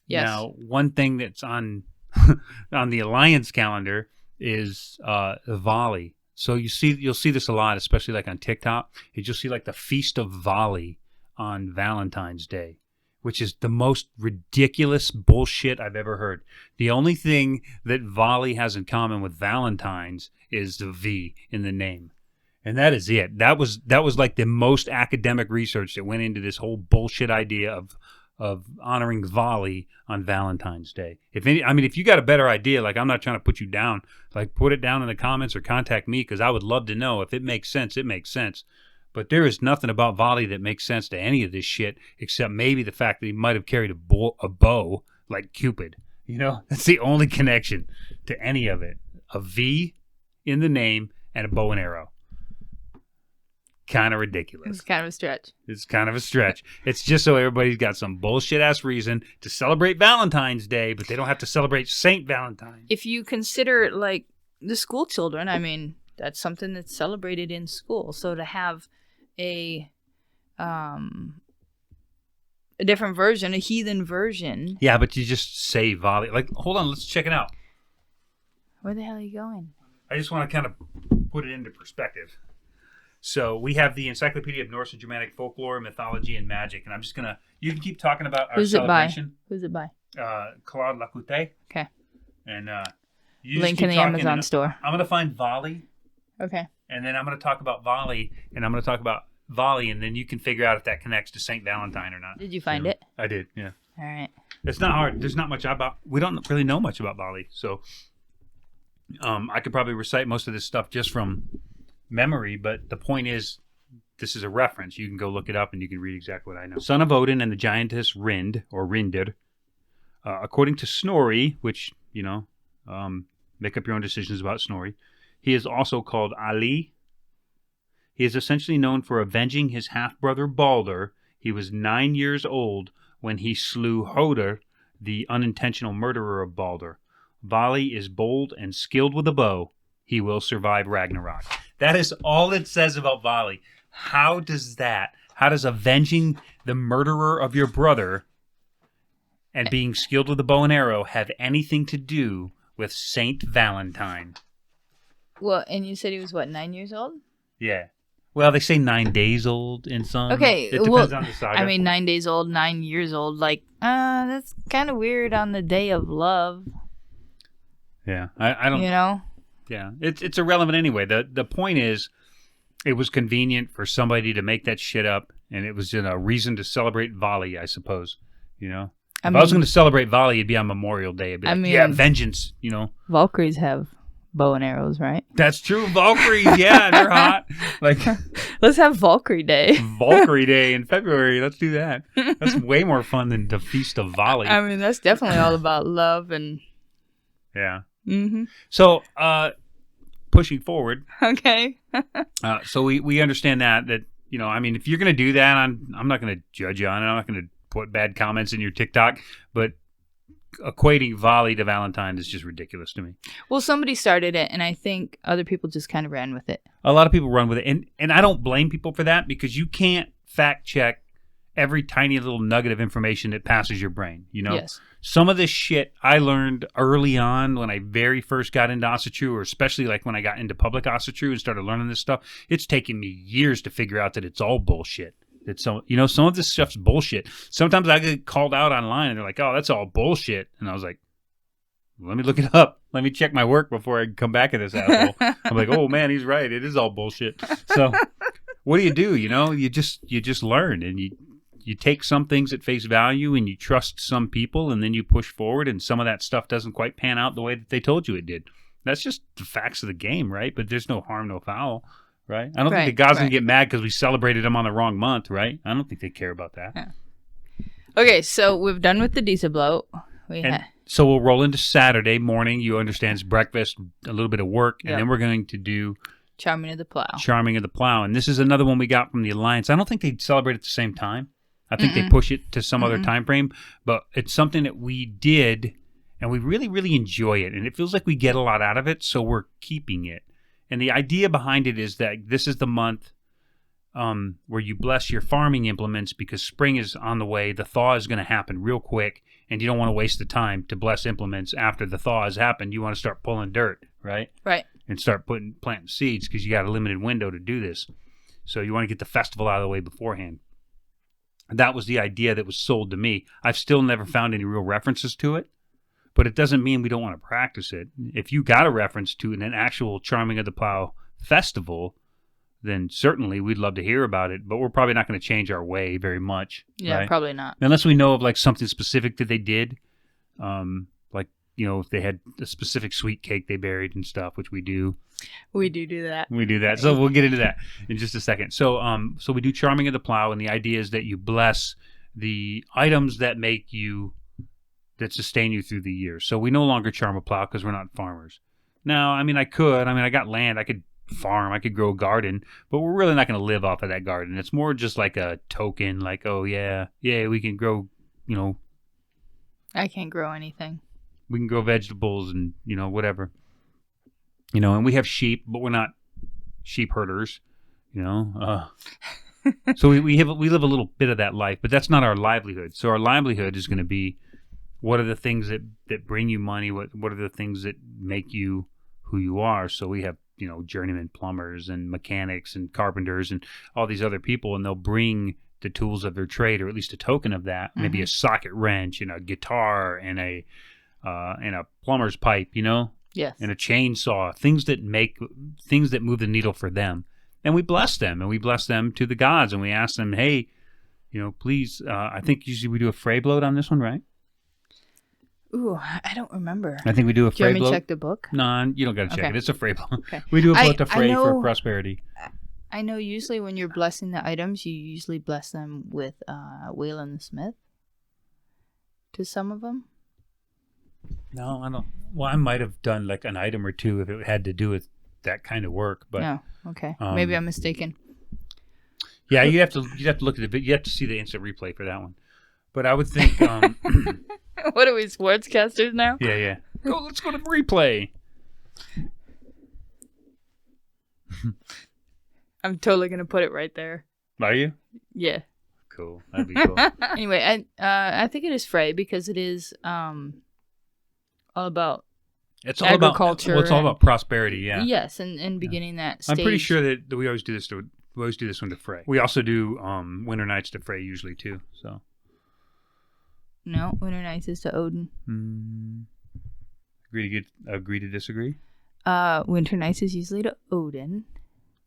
Yes. Now, one thing that's on on the Alliance calendar is Vali. So you'll see this a lot, especially like on TikTok. You'll see like the Feast of Vali on Valentine's Day, which is the most ridiculous bullshit I've ever heard. The only thing that Vali has in common with Valentine's is the V in the name. And that is it. That was like the most academic research that went into this whole bullshit idea of honoring Vali on Valentine's Day. If you got a better idea, like I'm not trying to put you down, like put it down in the comments or contact me because I would love to know. If it makes sense, it makes sense. But there is nothing about Vali that makes sense to any of this shit, except maybe the fact that he might have carried a bow like Cupid. That's the only connection to any of it. A V in the name and a bow and arrow. Kind of ridiculous. It's kind of a stretch. It's kind of a stretch. It's just so everybody's got some bullshit-ass reason to celebrate Valentine's Day, but they don't have to celebrate Saint Valentine. If you consider, like, the school children, that's something that's celebrated in school. So to have a different version, a heathen version. Yeah, but you just say Vali. Like, hold on, let's check it out. Where the hell are you going? I just want to kind of put it into perspective. So we have the Encyclopedia of Norse and Germanic Folklore, Mythology, and Magic, and I'm just gonna. You can keep talking about our celebration. Who's it by? Claude Lacouté. Okay. And link in the Amazon store. I'm gonna find Vali. Okay. And then I'm gonna talk about Vali, and I'm gonna talk about Vali, and then you can figure out if that connects to Saint Valentine or not. Did you find it? I did. Yeah. All right. It's not hard. There's not much we don't really know much about Vali, so I could probably recite most of this stuff just from memory, but the point is, this is a reference. You can go look it up and you can read exactly what I know. Son of Odin and the giantess Rind, or Rindir. According to Snorri, which, make up your own decisions about Snorri, he is also called Ali. He is essentially known for avenging his half-brother Balder. He was 9 years old when he slew Hoder, the unintentional murderer of Balder. Vali is bold and skilled with a bow. He will survive Ragnarok. That is all it says about Vali. How How does avenging the murderer of your brother and being skilled with a bow and arrow have anything to do with Saint Valentine? Well, and you said he was, what, 9 years old? Yeah. Well, they say 9 days old in some. Okay, It depends on the saga. I mean, 9 days old, 9 years old. Like, that's kind of weird on the day of love. Yeah. I don't... You know? Yeah. It's irrelevant anyway. The point is, it was convenient for somebody to make that shit up, and it was a reason to celebrate Vali, I suppose. You know? If I was going to celebrate Vali, it'd be on Memorial Day. It'd be like, yeah, vengeance, you know? Valkyries have bow and arrows, right? That's true. Valkyries, yeah, they're hot. Like, let's have Valkyrie Day. Valkyrie Day in February. Let's do that. That's way more fun than the Feast of Vali. I mean, that's definitely all about love and... Yeah. Mm-hmm. So, pushing forward. Okay. So we understand that, you know, I mean, if you're going to do that, I'm not going to judge you on it. I'm not going to put bad comments in your TikTok, but equating Vali to Valentine is just ridiculous to me. Well, somebody started it, and I think other people just kind of ran with it. A lot of people run with it, and I don't blame people for that, because you can't fact check every tiny little nugget of information that passes your brain, you know? Yes. Some of this shit I learned early on when I very first got into Asatru, or especially like when I got into public Asatru and started learning this stuff. It's taken me years to figure out that it's all bullshit. That some of this stuff's bullshit. Sometimes I get called out online and they're like, "Oh, that's all bullshit," and I was like, "Let me look it up. Let me check my work before I come back at this asshole." I'm like, "Oh man, he's right. It is all bullshit." So, what do? You know, you just learn, and you take some things at face value, and you trust some people, and then you push forward, and some of that stuff doesn't quite pan out the way that they told you it did. That's just the facts of the game, right? But there's no harm, no foul. Right? I don't think the God's going to get mad because we celebrated them on the wrong month, right? I don't think they care about that. Yeah. Okay, so we've done with the Disa bloat. So we'll roll into Saturday morning. You understand, it's breakfast, a little bit of work, and then we're going to do... Charming of the Plow. And this is another one we got from the Alliance. I don't think they celebrate at the same time. I think they push it to some other time frame, but it's something that we did, and we really, really enjoy it, and it feels like we get a lot out of it, so we're keeping it. And the idea behind it is that this is the month where you bless your farming implements, because spring is on the way. The thaw is going to happen real quick, and you don't want to waste the time to bless implements after the thaw has happened. You want to start pulling dirt, right? Right. And start planting seeds, because you got a limited window to do this. So you want to get the festival out of the way beforehand. That was the idea that was sold to me. I've still never found any real references to it. But it doesn't mean we don't want to practice it. If you got a reference to an actual Charming of the Plow festival, then certainly we'd love to hear about it. But we're probably not going to change our way very much. Yeah, right? Probably not. Unless we know of like something specific that they did. Like, you know, if they had a specific sweet cake they buried and stuff, which we do. We do that. We do that. So we'll get into that in just a second. So we do Charming of the Plow, and the idea is that you bless the items that sustain you through the year. So we no longer charm a plow because we're not farmers. Now, I mean, I got land. I could farm. I could grow a garden. But we're really not going to live off of that garden. It's more just like a token, like, oh, yeah, we can grow, you know. I can't grow anything. We can grow vegetables and, you know, whatever. You know, and we have sheep, but we're not sheep herders, you know. So we live a little bit of that life, but that's not our livelihood. So our livelihood is going to be, what are the things that bring you money? What are the things that make you who you are? So we have, you know, journeyman plumbers and mechanics and carpenters and all these other people, and they'll bring the tools of their trade, or at least a token of that. Maybe a socket wrench and a guitar and a plumber's pipe, you know? Yes. And a chainsaw, things that move the needle for them. And we bless them, and we bless them to the gods, and we ask them, hey, you know, please, I think usually we do a fray bloat on this one, right? Ooh, I don't remember. I think we do a fray bloat. Do you want me to check the book? No, you don't got to check it. It's a fray bloat. Okay. We do a bloat to fray for prosperity. I know usually when you're blessing the items, you usually bless them with Whalen the Smith. To some of them. No, I don't. Well, I might have done like an item or two if it had to do with that kind of work. But no, okay, maybe I'm mistaken. Yeah, you'd have to look at it. You have to see the instant replay for that one. But I would think. What are we, sportscasters now? Yeah. Let's go to replay. I'm totally gonna put it right there. Are you? Yeah. Cool. That'd be cool. Anyway, I think it is Frey because it is all about It's all agriculture. It's all about prosperity. Yeah. Yes, and beginning that stage. I'm pretty sure that we always do this. We always do this one to Frey. We also do winter nights to Frey usually too. So. No, winter nights is to Odin. Agree to disagree. Winter nights is usually to Odin.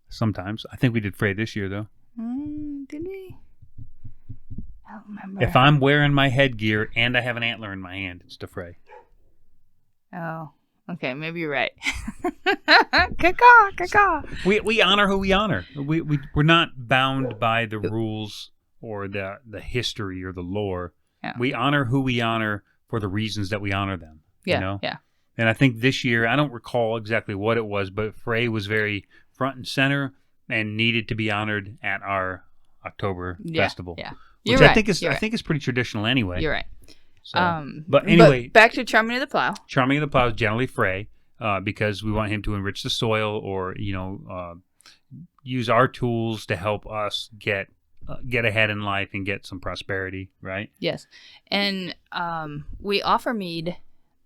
Sometimes. I think we did Frey this year though. Did we? I don't remember. If I'm wearing my headgear and I have an antler in my hand, it's to Frey. Oh, okay. Maybe you're right. Caw. We honor who we honor. We're not bound by the rules or the history or the lore. Yeah. We honor who we honor for the reasons that we honor them. Yeah, you know? yeah. And I think this year, I don't recall exactly what it was, but Frey was very front and center and needed to be honored at our October festival. Yeah, which right. I think is pretty traditional anyway. You're right. So, but anyway, back to Charming of the Plow. Charming of the Plow is generally Frey because we want him to enrich the soil or use our tools to help us get ahead in life and get some prosperity, right? Yes, and we offer mead.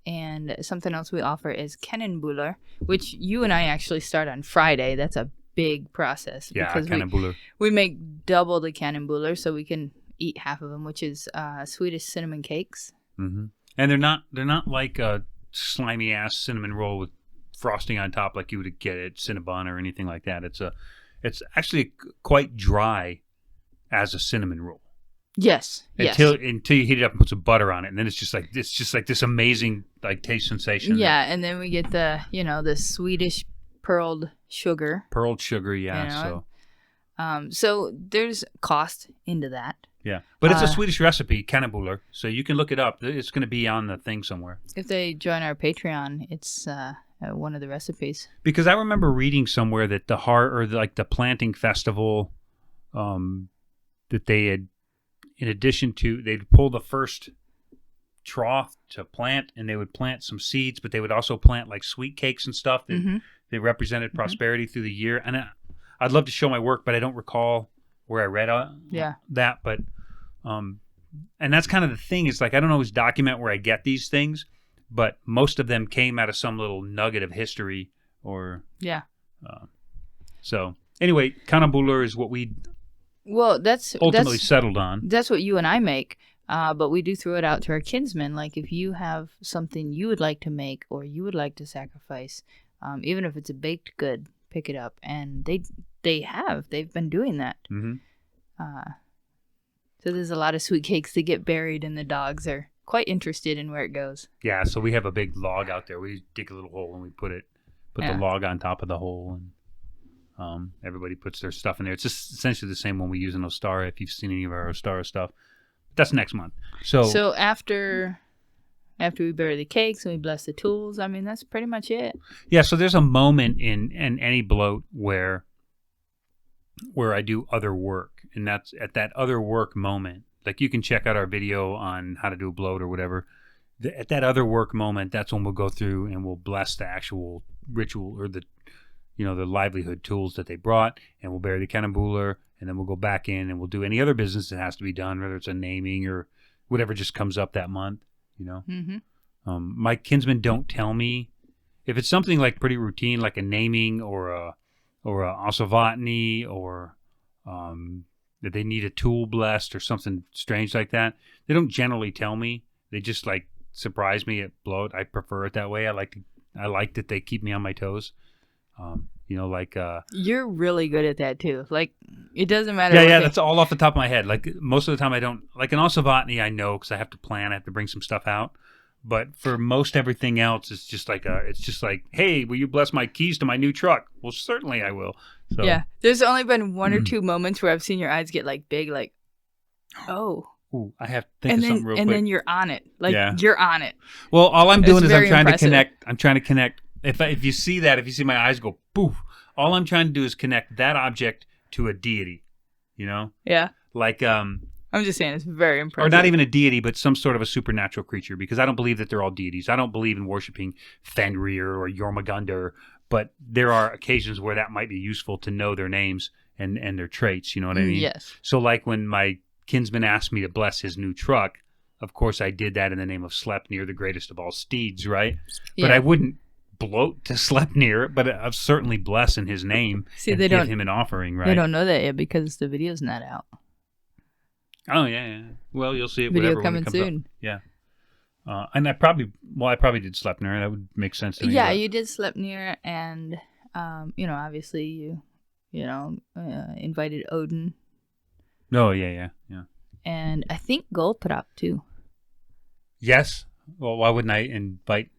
And something else we offer is Kennenbuller, which you and I actually start on Friday. That's a big process. Yeah, because Kennenbuller. We make double the Kennenbuller so we can eat half of them, which is Swedish cinnamon cakes. Mm-hmm. And they're not like a slimy ass cinnamon roll with frosting on top like you would get at Cinnabon or anything like that. It's actually quite dry as a cinnamon roll. Yes. Until you heat it up and put some butter on it, and then it's just like this amazing like taste sensation. Yeah, and then we get the Swedish pearled sugar. Pearled sugar, yeah. So there's cost into that. Yeah, but it's a Swedish recipe, Kennenbuller, so you can look it up. It's going to be on the thing somewhere. If they join our Patreon, it's one of the recipes. Because I remember reading somewhere that the planting festival, that they had. In addition to, they'd pull the first trough to plant, and they would plant some seeds, but they would also plant like sweet cakes and stuff that they represented prosperity through the year. And I'd love to show my work, but I don't recall where I read that. But and that's kind of the thing. It's like I don't always document where I get these things, but most of them came out of some little nugget of history or so anyway, Kennenbuller is what we. Well, that's ultimately settled on. That's what you and I make, but we do throw it out to our kinsmen. Like if you have something you would like to make or you would like to sacrifice, even if it's a baked good, pick it up. And they've been doing that. Mm-hmm. So there's a lot of sweet cakes that get buried, and the dogs are quite interested in where it goes. Yeah, so we have a big log out there. We dig a little hole and we put the log on top of the hole, and everybody puts their stuff in there. It's just essentially the same one we use in Ostara, if you've seen any of our Ostara stuff. But that's next month. So after we bury the cakes and we bless the tools, I mean, that's pretty much it. Yeah, so there's a moment in any bloat where I do other work. And that's at that other work moment. Like you can check out our video on how to do a bloat or whatever. At that other work moment, that's when we'll go through and we'll bless the actual ritual or the livelihood tools that they brought, and we'll bury the Kennenbuller, and then we'll go back in and we'll do any other business that has to be done, whether it's a naming or whatever just comes up that month, Mm-hmm. My kinsmen don't tell me if it's something like pretty routine, like a naming or a Asavatni or that they need a tool blessed or something strange like that. They don't generally tell me. They just like surprise me at bloat. I prefer it that way. I like that they keep me on my toes. You're really good at that too. Like it doesn't matter. Yeah, that's all off the top of my head. Like most of the time I don't, like an Asavatni I know because I have to plan, I have to bring some stuff out. But for most everything else, it's just like, hey, will you bless my keys to my new truck? Well, certainly I will. So. Yeah, there's only been one or two moments where I've seen your eyes get like big, like, oh. Ooh, I have to think of something real quick. And then you're on it. You're on it. Well, all I'm doing is I'm trying to connect. If you see my eyes go poof, all I'm trying to do is connect that object to a deity, Yeah. Like I'm just saying it's very impressive. Or not even a deity, but some sort of a supernatural creature, because I don't believe that they're all deities. I don't believe in worshiping Fenrir or Jormungandr, But there are occasions where that might be useful to know their names and their traits. You know what I mean? Yes. So like when my kinsman asked me to bless his new truck, of course I did that in the name of Sleipnir, the greatest of all steeds, right? But I wouldn't bloat to Sleipnir, but I've certainly blessed in his name. See, and they give don't- him an offering, right? They don't know that yet because the video's not out. Oh yeah. Well, you'll see it. Video whatever, when coming it comes up. soon. Yeah. And I probably did Sleipnir. That would make sense to me. Yeah, but- you did Sleipnir, and obviously you invited Odin, No, yeah. and I think Goldtrap too. Yes. Well, why wouldn't I invite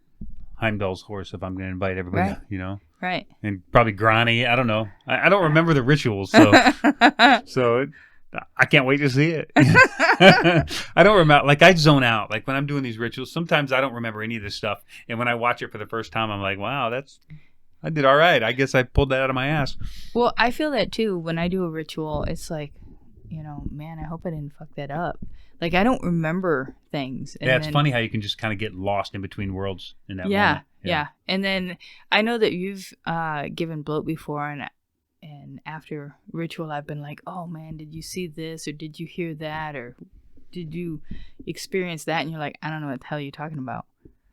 Heimdall's horse if I'm going to invite everybody? Right. You know, Right. and probably Grani. I don't know. I don't remember the rituals, so I can't wait to see it. I don't remember. Like I zone out. Like when I'm doing these rituals, sometimes I don't remember any of this stuff, and when I watch it for the first time, I'm like, wow, I did all right. I guess I pulled that out of my ass. Well, I feel that too when I do a ritual. It's like, man, I hope I didn't fuck that up. Like I don't remember things. And Yeah, it's then- funny how you can just kind of get lost in between worlds in that Yeah, moment. yeah. And then I know that you've given bloat before, and after ritual, I've been like, oh man, did you see this, or did you hear that, or did you experience that? And you're like, I don't know what the hell you're talking about.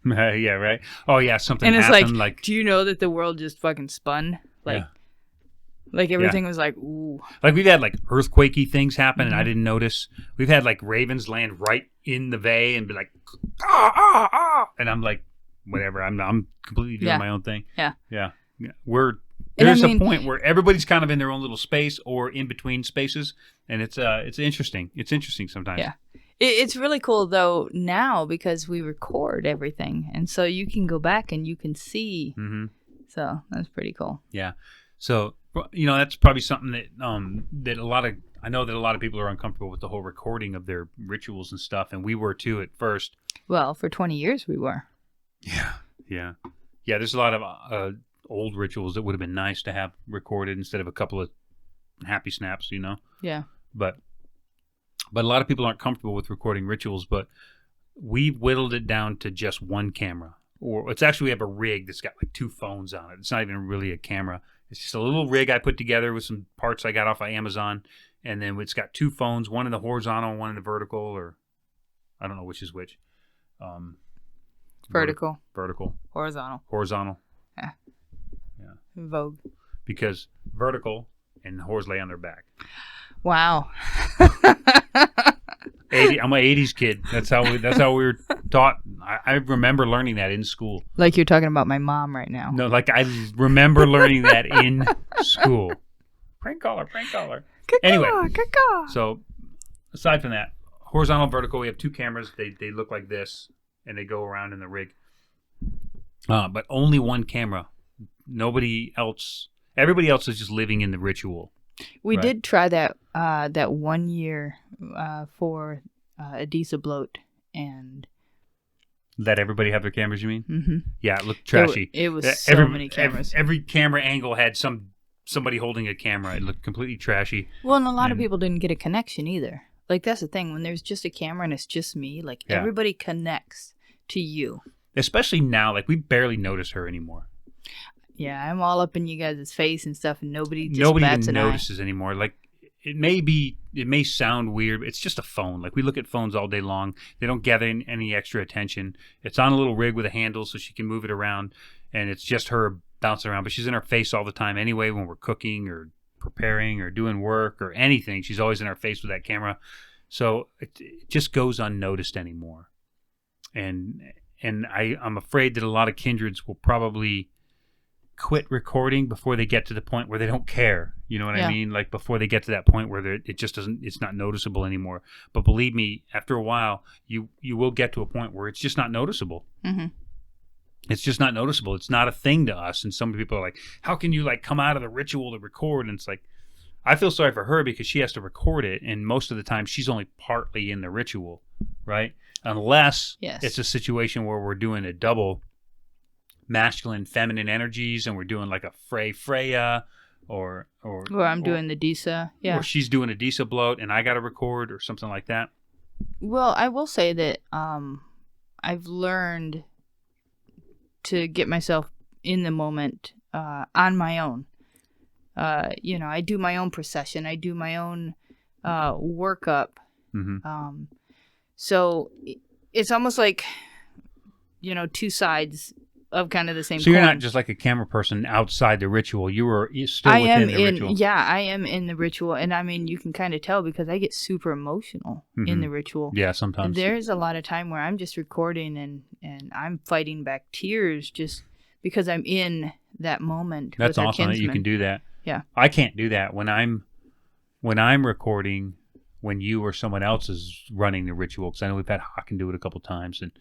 Yeah, right. Oh yeah, something And it's happened. like, do you know that the world just fucking spun? Like everything was like, ooh. Like we've had like earthquakey things happen and I Mhm. didn't notice. We've had like ravens land right in the vey and be like, ah, and I'm like, whatever. I'm completely doing Yeah. my own thing. Yeah. There's And I mean- a point where everybody's kind of in their own little space or in between spaces, and it's interesting. It's interesting sometimes. Yeah. It's really cool though now because we record everything, and so you can go back and you can see. Mm-hmm. So that's pretty cool. Yeah. So that's probably something that I know that a lot of people are uncomfortable with the whole recording of their rituals and stuff, and we were too at first. Well, for 20 years we were. Yeah. There's a lot of old rituals that would have been nice to have recorded instead of a couple of happy snaps, Yeah. But a lot of people aren't comfortable with recording rituals. But we've whittled it down to just one camera, or it's actually we have a rig that's got like 2 phones on it. It's not even really a camera. It's just a little rig I put together with some parts I got off of Amazon, and then it's got 2 phones, one in the horizontal, one in the vertical, or I don't know which is which. Vertical. Vertical. Horizontal. Vogue. Because vertical and whores lay on their back. Wow. I'm an 80s kid. That's how we were taught. I remember learning that in school. Like you're talking about my mom right now. No, like I remember learning that in school. Prank caller. Anyway, so aside from that, horizontal, vertical, we have 2 cameras. They look like this, and they go around in the rig. But only one camera. Nobody else. Everybody else is just living in the ritual. We Right. did try that 1 year for a Disa bloat, and Let everybody have their cameras, you mean? mm-hmm. Yeah, it looked trashy. It was so many cameras. Every camera angle had somebody holding a camera. It looked completely trashy. Well, and a lot of and- people didn't get a connection either. Like that's the thing, when there's just a camera and it's just me, like Yeah. everybody connects to you. Especially now, like we barely notice her anymore. Yeah, I'm all up in you guys' face and stuff, and nobody even bats an eye. notices anymore. Like it may sound weird, but it's just a phone. Like we look at phones all day long. They don't gather any extra attention. It's on a little rig with a handle so she can move it around, and it's just her bouncing around. But she's in our face all the time anyway when we're cooking or preparing or doing work or anything. She's always in our face with that camera. So it just goes unnoticed anymore. And I'm afraid that a lot of kindreds will probably quit recording before they get to the point where they don't care. You know what Yeah. I mean? Like before they get to that point where it's not noticeable anymore. But believe me, after a while, you will get to a point where it's just not noticeable. Mm-hmm. It's just not noticeable. It's not a thing to us. And some people are like, how can you like come out of the ritual to record? And it's like, I feel sorry for her because she has to record it. And most of the time she's only partly in the ritual, right? Unless Yes. it's a situation where we're doing a double masculine, feminine energies, and we're doing like a Freya or I'm doing the Disa. Yeah. or she's doing a Disa bloat and I got to record or something like that. Well, I will say that I've learned to get myself in the moment on my own. I do my own procession. I do my own workup. Mm-hmm. So it's almost like, two sides of kind of the same So coin. you're not just like a camera person outside the ritual. You're still I within am the ritual. Yeah, I am in the ritual. And I mean, you can kind of tell because I get super emotional in the ritual. Yeah, sometimes. There's a lot of time where I'm just recording and I'm fighting back tears just because I'm in that moment. That's with our awesome that you kinsmen. can do that. Yeah. I can't do that when I'm recording when you or someone else is running the ritual, because I know we've had Hakan do it a couple times, and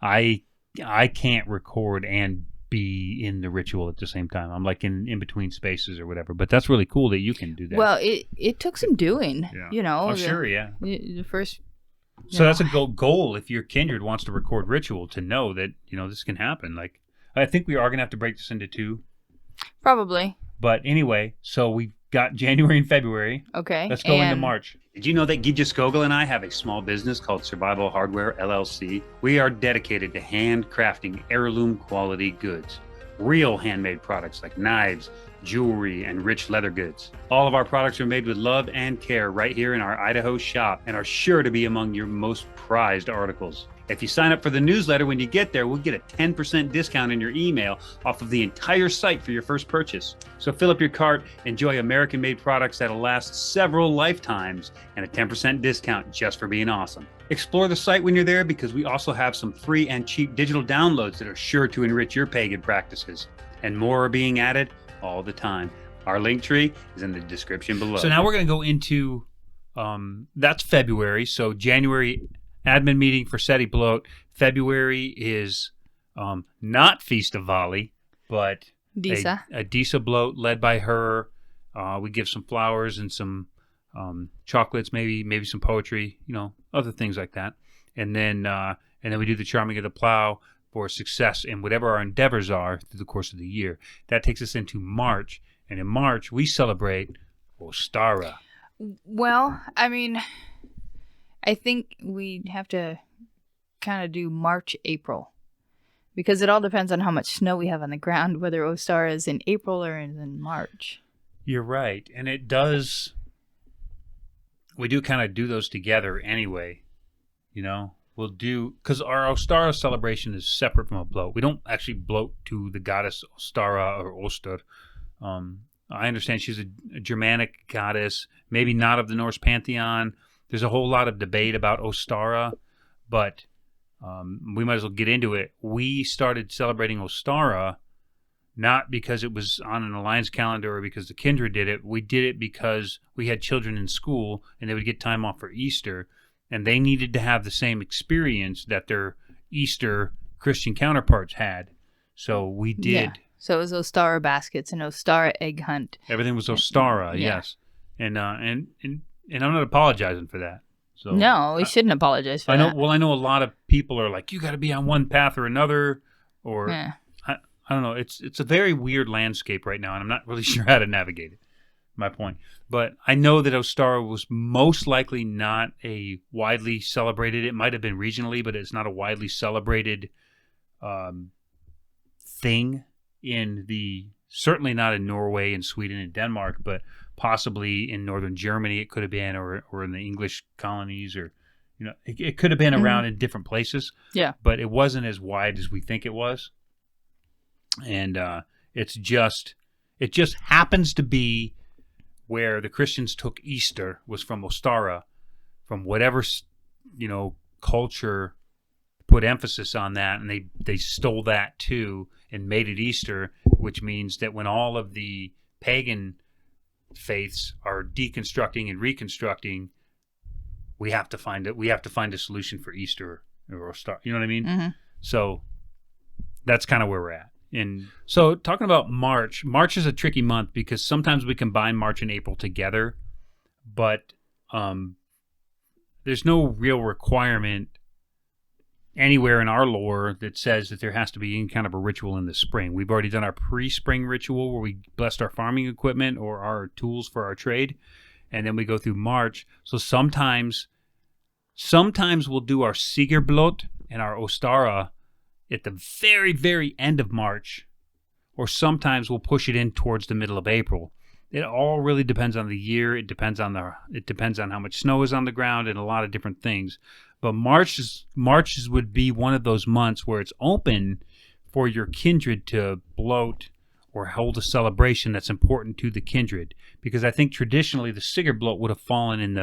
I can't record and be in the ritual at the same time. I'm like in between spaces or whatever. But that's really cool that you can do that. Well, it took some doing. Yeah. Sure, yeah. The first. So that's a goal if your kindred wants to record ritual, to know that this can happen. Like, I think we are gonna have to break this into two. Probably. But anyway, so we've got January and February. Okay. Let's go into March. Did you know that Gydia Skogul and I have a small business called Survival Hardware LLC? We are dedicated to handcrafting heirloom quality goods, real handmade products like knives, jewelry, and rich leather goods. All of our products are made with love and care right here in our Idaho shop and are sure to be among your most prized articles. If you sign up for the newsletter when you get there, we'll get a 10% discount in your email off of the entire site for your first purchase. So fill up your cart, enjoy American-made products that'll last several lifetimes, and a 10% discount just for being awesome. Explore the site when you're there, because we also have some free and cheap digital downloads that are sure to enrich your pagan practices. And more are being added all the time. Our link tree is in the description below. So now we're going to go into, that's February. So January, admin meeting for Seti Bloat. February is not Feast of Vali, but Disa. a Disa bloat led by her. We give some flowers and some chocolates, maybe some poetry, other things like that. And then we do the charming of the plow for success in whatever our endeavors are through the course of the year. That takes us into March. And in March, we celebrate Ostara. Well, I mean, I think we'd have to kind of do March, April, because it all depends on how much snow we have on the ground, whether Ostara is in April or is in March. You're right. And it does, we do kind of do those together anyway, We'll do, because our Ostara celebration is separate from a bloat. We don't actually bloat to the goddess Ostara or Ostar. I understand she's a Germanic goddess, maybe not of the Norse pantheon. There's a whole lot of debate about Ostara, but we might as well get into it. We started celebrating Ostara not because it was on an alliance calendar or because the kindred did it. We did it because we had children in school and they would get time off for Easter, and they needed to have the same experience that their Easter Christian counterparts had. So we did. Yeah. So it was Ostara baskets and Ostara egg hunt. Everything was Ostara, Yeah. yes. And I'm not apologizing for that. So No, we shouldn't apologize for that. I know a lot of people are like, you got to be on one path or another, or Yeah. I don't know. It's a very weird landscape right now, and I'm not really sure how to navigate it. My point. But I know that Ostara was most likely not a widely celebrated. It might have been regionally, but it's not a widely celebrated thing certainly not in Norway and Sweden and Denmark, but possibly in northern Germany it could have been, or in the English colonies, or it could have been around in different places. Yeah. But it wasn't as wide as we think it was. And it just happens to be where the Christians took Easter was from Ostara, from whatever culture put emphasis on that, and they stole that too and made it Easter, which means that when all of the pagan faiths are deconstructing and reconstructing, we have to find a solution for Easter or Ostara. You know what I mean? Mm-hmm. So that's kind of where we're at. And so talking about March is a tricky month because sometimes we combine March and April together, but there's no real requirement anywhere in our lore that says that there has to be any kind of a ritual in the spring. We've already done our pre-spring ritual where we blessed our farming equipment or our tools for our trade, and then we go through March. So sometimes we'll do our Sigerblot and our Ostara at the very, very end of March, or sometimes we'll push it in towards the middle of April. It all really depends on the year. It depends on how much snow is on the ground and a lot of different things. But March would be one of those months where it's open for your kindred to bloat or hold a celebration that's important to the kindred. Because I think traditionally the Sigurd bloat would have fallen in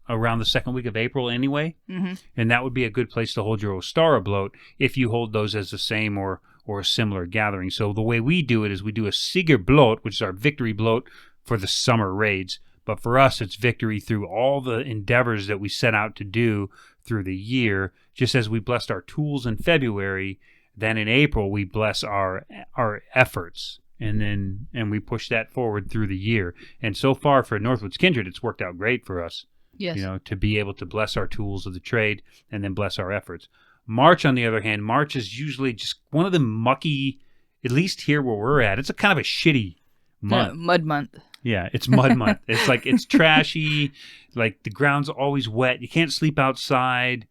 around the second week of April anyway. Mm-hmm. And that would be a good place to hold your Ostara bloat if you hold those as the same or a similar gathering. So the way we do it is we do a Sigurd bloat, which is our victory bloat for the summer raids. But for us, it's victory through all the endeavors that we set out to do through the year. Just as we blessed our tools in February, then in April we bless our efforts, and we push that forward through the year. And so far for Northwoods Kindred, it's worked out great for us. Yes. To be able to bless our tools of the trade and then bless our efforts. March, on the other hand, March is usually just one of the mucky, at least here where we're at, it's a kind of a shitty month. Mud month. Yeah, it's mud month. It's like, it's trashy. Like the ground's always wet. You can't sleep outside.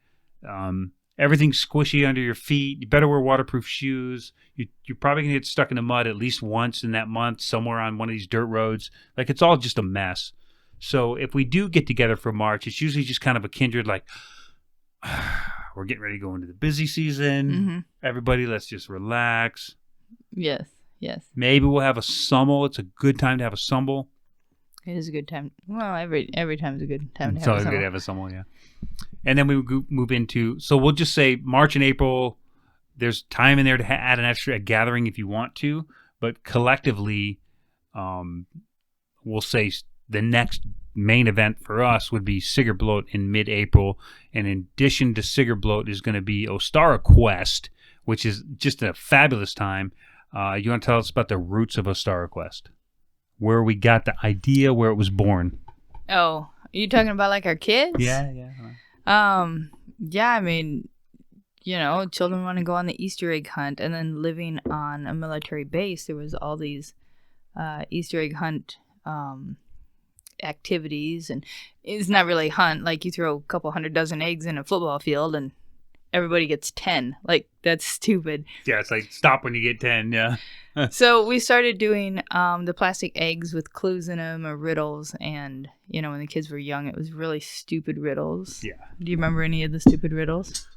Everything's squishy under your feet. You better wear waterproof shoes. You're probably going to get stuck in the mud at least once in that month somewhere on one of these dirt roads. Like it's all just a mess. So if we do get together for March, it's usually just kind of a kindred like, we're getting ready to go into the busy season. Mm-hmm. Everybody, let's just relax. Yes. Yes. Maybe we'll have a summel. It's a good time to have a summel. It is a good time. Well, every time is a good time to It's have a always good summer. to have a summel, yeah. And then we would move into, so we'll just say March and April, there's time in there to add an extra gathering if you want to, but collectively, we'll say the next main event for us would be Sigurd bloat in mid-April, and in addition to Sigurd bloat is going to be Ostara Quest, which is just a fabulous time. You want to tell us about the roots of Ostara Quest? Where we got the idea, where it was born? Oh, are you talking about like our kids? Yeah. Yeah, I mean, children want to go on the Easter egg hunt, and then living on a military base, there was all these Easter egg hunt activities, and it's not really a hunt. Like you throw a couple 100 dozen eggs in a football field, and everybody gets 10. Like that's stupid. Yeah, it's like stop when you get 10. Yeah. So we started doing the plastic eggs with clues in them or riddles, and when the kids were young, it was really stupid riddles. Yeah. Do you remember any of the stupid riddles?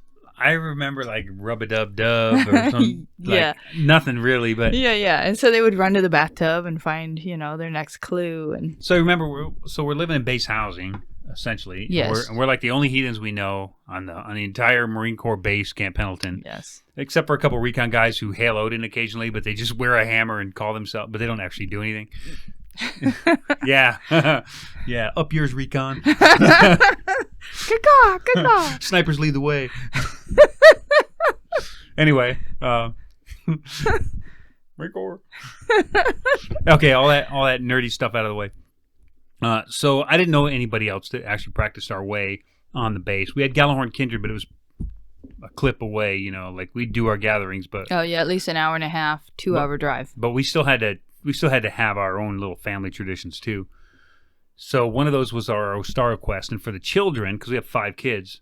I remember like rub-a-dub-dub or something. Yeah. Nothing really, but. Yeah. And so they would run to the bathtub and find, their next clue. And So remember, we're living in base housing, essentially. Yes. And we're like the only heathens we know on the entire Marine Corps base, Camp Pendleton. yes. Except for a couple recon guys who hail Odin occasionally, but they just wear a hammer and call themselves, but they don't actually do anything. Yeah. Yeah. Up yours, recon. Caw. Snipers lead the way. Anyway, Marine Corps. Okay, all that nerdy stuff out of the way. So I didn't know anybody else that actually practiced our way on the base. We had Gallahorn Kindred, but it was a clip away. Like we'd do our gatherings, but Oh, yeah, at least an hour and a half, 2-hour drive. but we still had to have our own little family traditions too. So one of those was our Ostara Quest, and for the children, because we have 5 kids,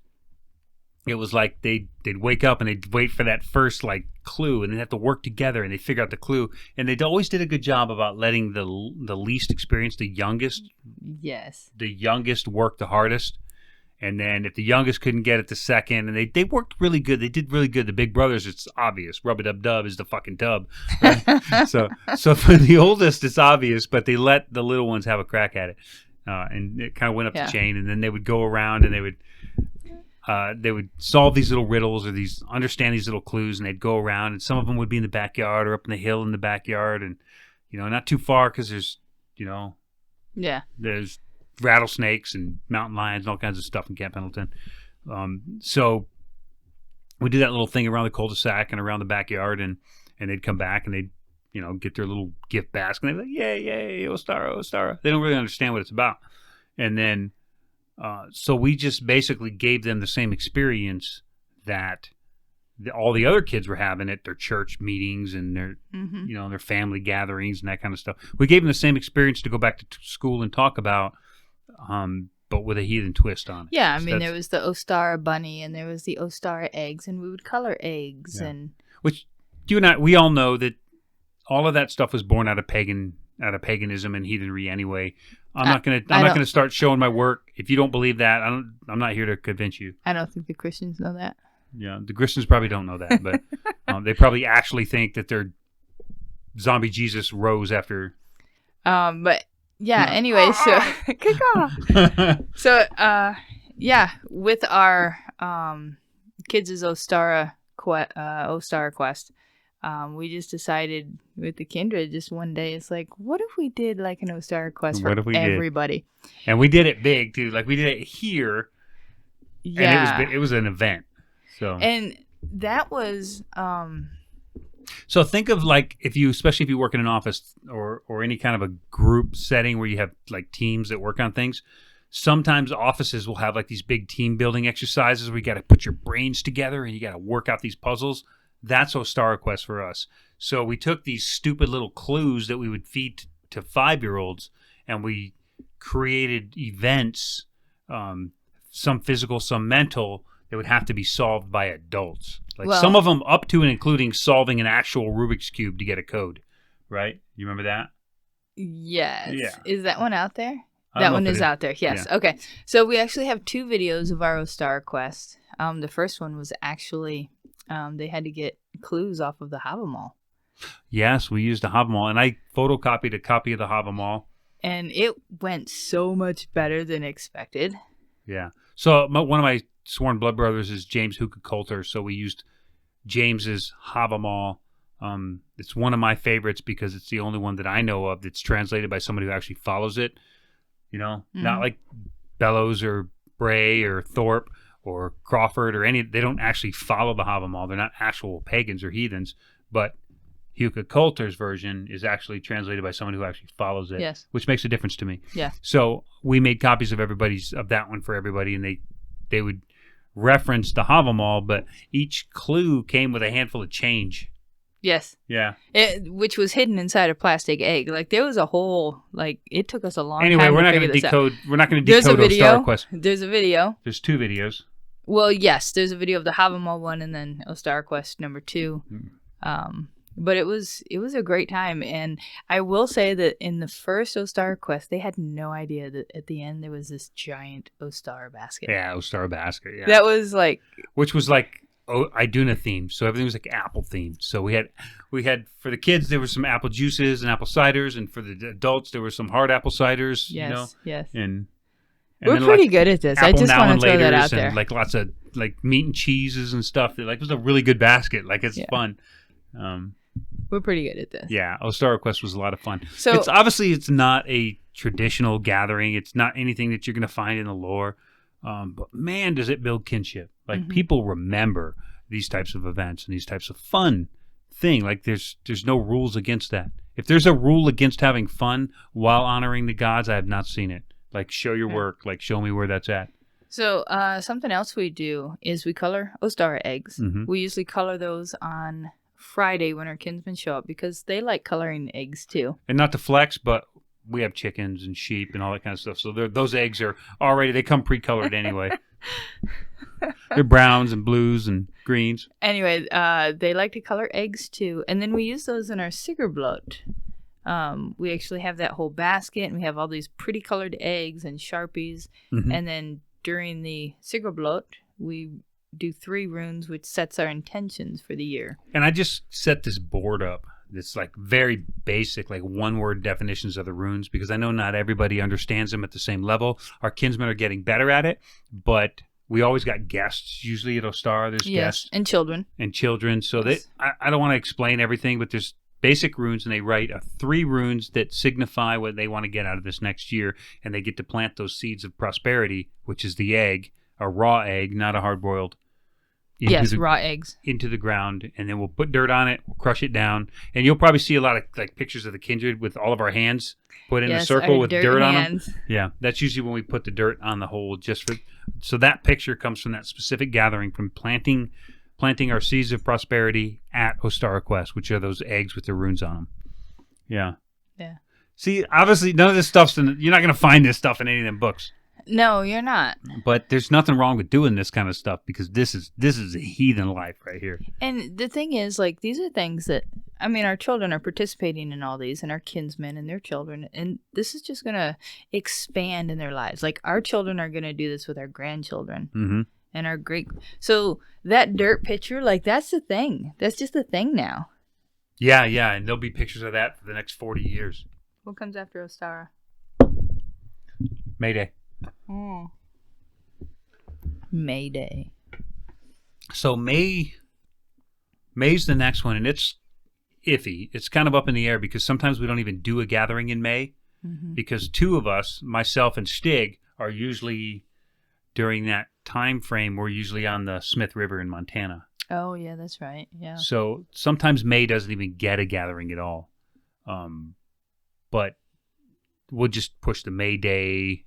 it was like they'd wake up and they'd wait for that first like clue, and they'd have to work together and they'd figure out the clue, and they always did a good job about letting the least experienced, the youngest work the hardest. And then if the youngest couldn't get it, the second, and they worked really good. They did really good. The big brothers, it's obvious. Rub-a-dub-dub is the fucking dub. Right? so for the oldest, it's obvious, but they let the little ones have a crack at it. And it kind of went up the chain, and then they would go around and they would solve these little riddles or understand these little clues, and they'd go around, and some of them would be in the backyard or up in the hill in the backyard, and not too far because there's there's rattlesnakes and mountain lions and all kinds of stuff in Camp Pendleton. So we do that little thing around the cul-de-sac and around the backyard, and they'd come back and they'd get their little gift basket, and they'd be like, yay, Ostara. They don't really understand what it's about. And then so we just basically gave them the same experience that all the other kids were having at their church meetings and their their family gatherings and that kind of stuff. We gave them the same experience to go back to school and talk about, but with a heathen twist on it. Yeah, I So mean, that's- there was the Ostara bunny, and there was the Ostara eggs, and we would color eggs, Yeah. and which you and I, we all know that all of that stuff was born out of paganism and heathenry anyway. I'm not gonna start showing my work. If you don't believe that, I'm not here to convince you. I don't think the Christians know that. Yeah, the Christians probably don't know that, but they probably actually think that their zombie Jesus rose after. But yeah. Anyway, so so yeah, with our kids' Ostara quest. We just decided with the Kindred just one day, it's like, what if we did like an Ostara quest for everybody? And we did it big too. Like we did it here. Yeah. And it was an event. So. And that was So think of like especially if you work in an office or any kind of a group setting where you have like teams that work on things. Sometimes offices will have like these big team building exercises where you got to put your brains together and you got to work out these puzzles. That's Ostara Quest for us. So we took these stupid little clues that we would feed to 5-year-olds, and we created events, some physical, some mental, that would have to be solved by adults. Like some of them up to and including solving an actual Rubik's Cube to get a code. Right? You remember that? Yes. Yeah. Is that one out there? That one is out there. Yes. Yeah. Okay. So we actually have 2 videos of our Ostara Quest. The first one was actually... they had to get clues off of the Havamal. Yes, we used the Havamal, and I photocopied a copy of the Havamal. And it went so much better than expected. Yeah. So one of my sworn blood brothers is James Hooker Coulter, so we used James's Havamal. It's one of my favorites because it's the only one that I know of that's translated by somebody who actually follows it. You know, not like Bellows or Bray or Thorpe or Crawford or they don't actually follow the Havamal. They're not actual pagans or heathens, but Hooker Coulter's version is actually translated by someone who actually follows it, yes, which makes a difference to me. Yeah. So we made copies of that one for everybody, and they would reference the Havamal, but each clue came with a handful of change. Yes. Yeah. Which was hidden inside a plastic egg. Like there was a whole it took us a long time. Anyway, we're not going to decode. We're not going to decode Ostara Quest. There's a video. There's 2 videos. Well, yes, there's a video of the Havamal one and then Ostara Quest number 2. But it was a great time, and I will say that in the first Ostara Quest, they had no idea that at the end there was this giant Ostara basket. Yeah, Ostara basket. Yeah, that was which was like Iduna themed, so everything was like apple themed. So we had for the kids there were some apple juices and apple ciders, and for the adults there were some hard apple ciders. Yes, yes, and we're pretty good at this. I just want to throw that out there. Like lots of like meat and cheeses and stuff. It was a really good basket. Like it's fun. We're pretty good at this. Yeah, Ostara Quest was a lot of fun. So it's not a traditional gathering. It's not anything that you're going to find in the lore. But man, does it build kinship. Like people remember these types of events and these types of fun thing. Like there's no rules against that. If there's a rule against having fun while honoring the gods, I have not seen it. Like show your work. Like show me where that's at. So something else we do is we color Ostara eggs. We usually color those on Friday when our kinsmen show up because they like coloring eggs too. And not to flex, but we have chickens and sheep and all that kind of stuff. So those eggs are already, they come pre-colored anyway. They're browns and blues and greens. Anyway, they like to color eggs too. And then we use those in our Sigurblot. We actually have that whole basket and we have all these pretty colored eggs and Sharpies. And then during the Sigurblot, we do 3 runes, which sets our intentions for the year. And I just set this board up. It's like very basic, like 1-word definitions of the runes, because I know not everybody understands them at the same level. Our kinsmen are getting better at it, but we always got guests. Usually at Ostara, there's guests. And children. So I don't want to explain everything, but there's basic runes, and they write 3 runes that signify what they want to get out of this next year, and they get to plant those seeds of prosperity, which is the egg, a raw egg, not a hard-boiled. Raw eggs. Into the ground, and then we'll put dirt on it, we'll crush it down, and you'll probably see a lot of like pictures of the Kindred with all of our hands put in a circle with dirt on them. Yeah, that's usually when we put the dirt on the hole, so that picture comes from that specific gathering, from planting our seeds of prosperity at Ostara Quest, which are those eggs with the runes on them. Yeah. Yeah. See, obviously none of this stuff's you're not going to find this stuff in any of them books. No, you're not. But there's nothing wrong with doing this kind of stuff because this is a heathen life right here. And the thing is, like, these are things that, I mean, our children are participating in all these, and our kinsmen and their children, and this is just going to expand in their lives. Like, our children are going to do this with our grandchildren. Mm-hmm. And our great, so that dirt picture, like, that's the thing. That's just the thing now. Yeah, and there'll be pictures of that for the next 40 years. What comes after Ostara? May Day. May Day. So May's the next one, and it's iffy. It's kind of up in the air because sometimes we don't even do a gathering in May because two of us, myself and Stig, are usually during that time frame. We're usually on the Smith River in Montana. Oh, yeah, that's right. Yeah. So sometimes May doesn't even get a gathering at all. But we'll just push the May Day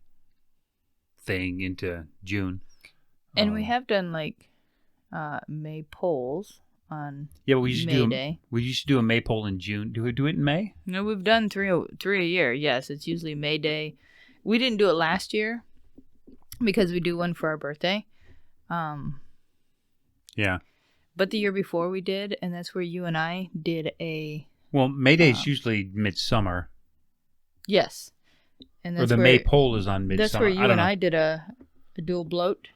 thing into June. And we have done, like, May polls on we used May Day. We used to do a May poll in June. Do we do it in May? No, we've done three a year. Yes, it's usually May Day. We didn't do it last year because we do one for our birthday. Yeah. But the year before we did, and that's where you and I did a... Well, May Day is usually midsummer. Yes. And that's or the where, May poll is on midsummer. That's where you and I did a dual bloat.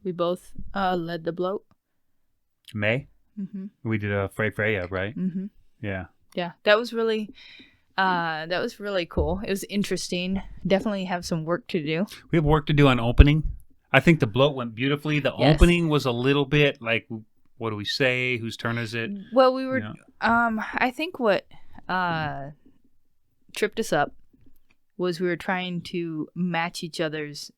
We both led the bloat. May? Mm-hmm. We did a Freya, right? Mm-hmm. Yeah. Yeah, that was really cool. It was interesting. Definitely have some work to do. We have work to do on opening. I think the bloat went beautifully. The opening was a little bit like, what do we say? Whose turn is it? Well, we were, I think what tripped us up was we were trying to match each other's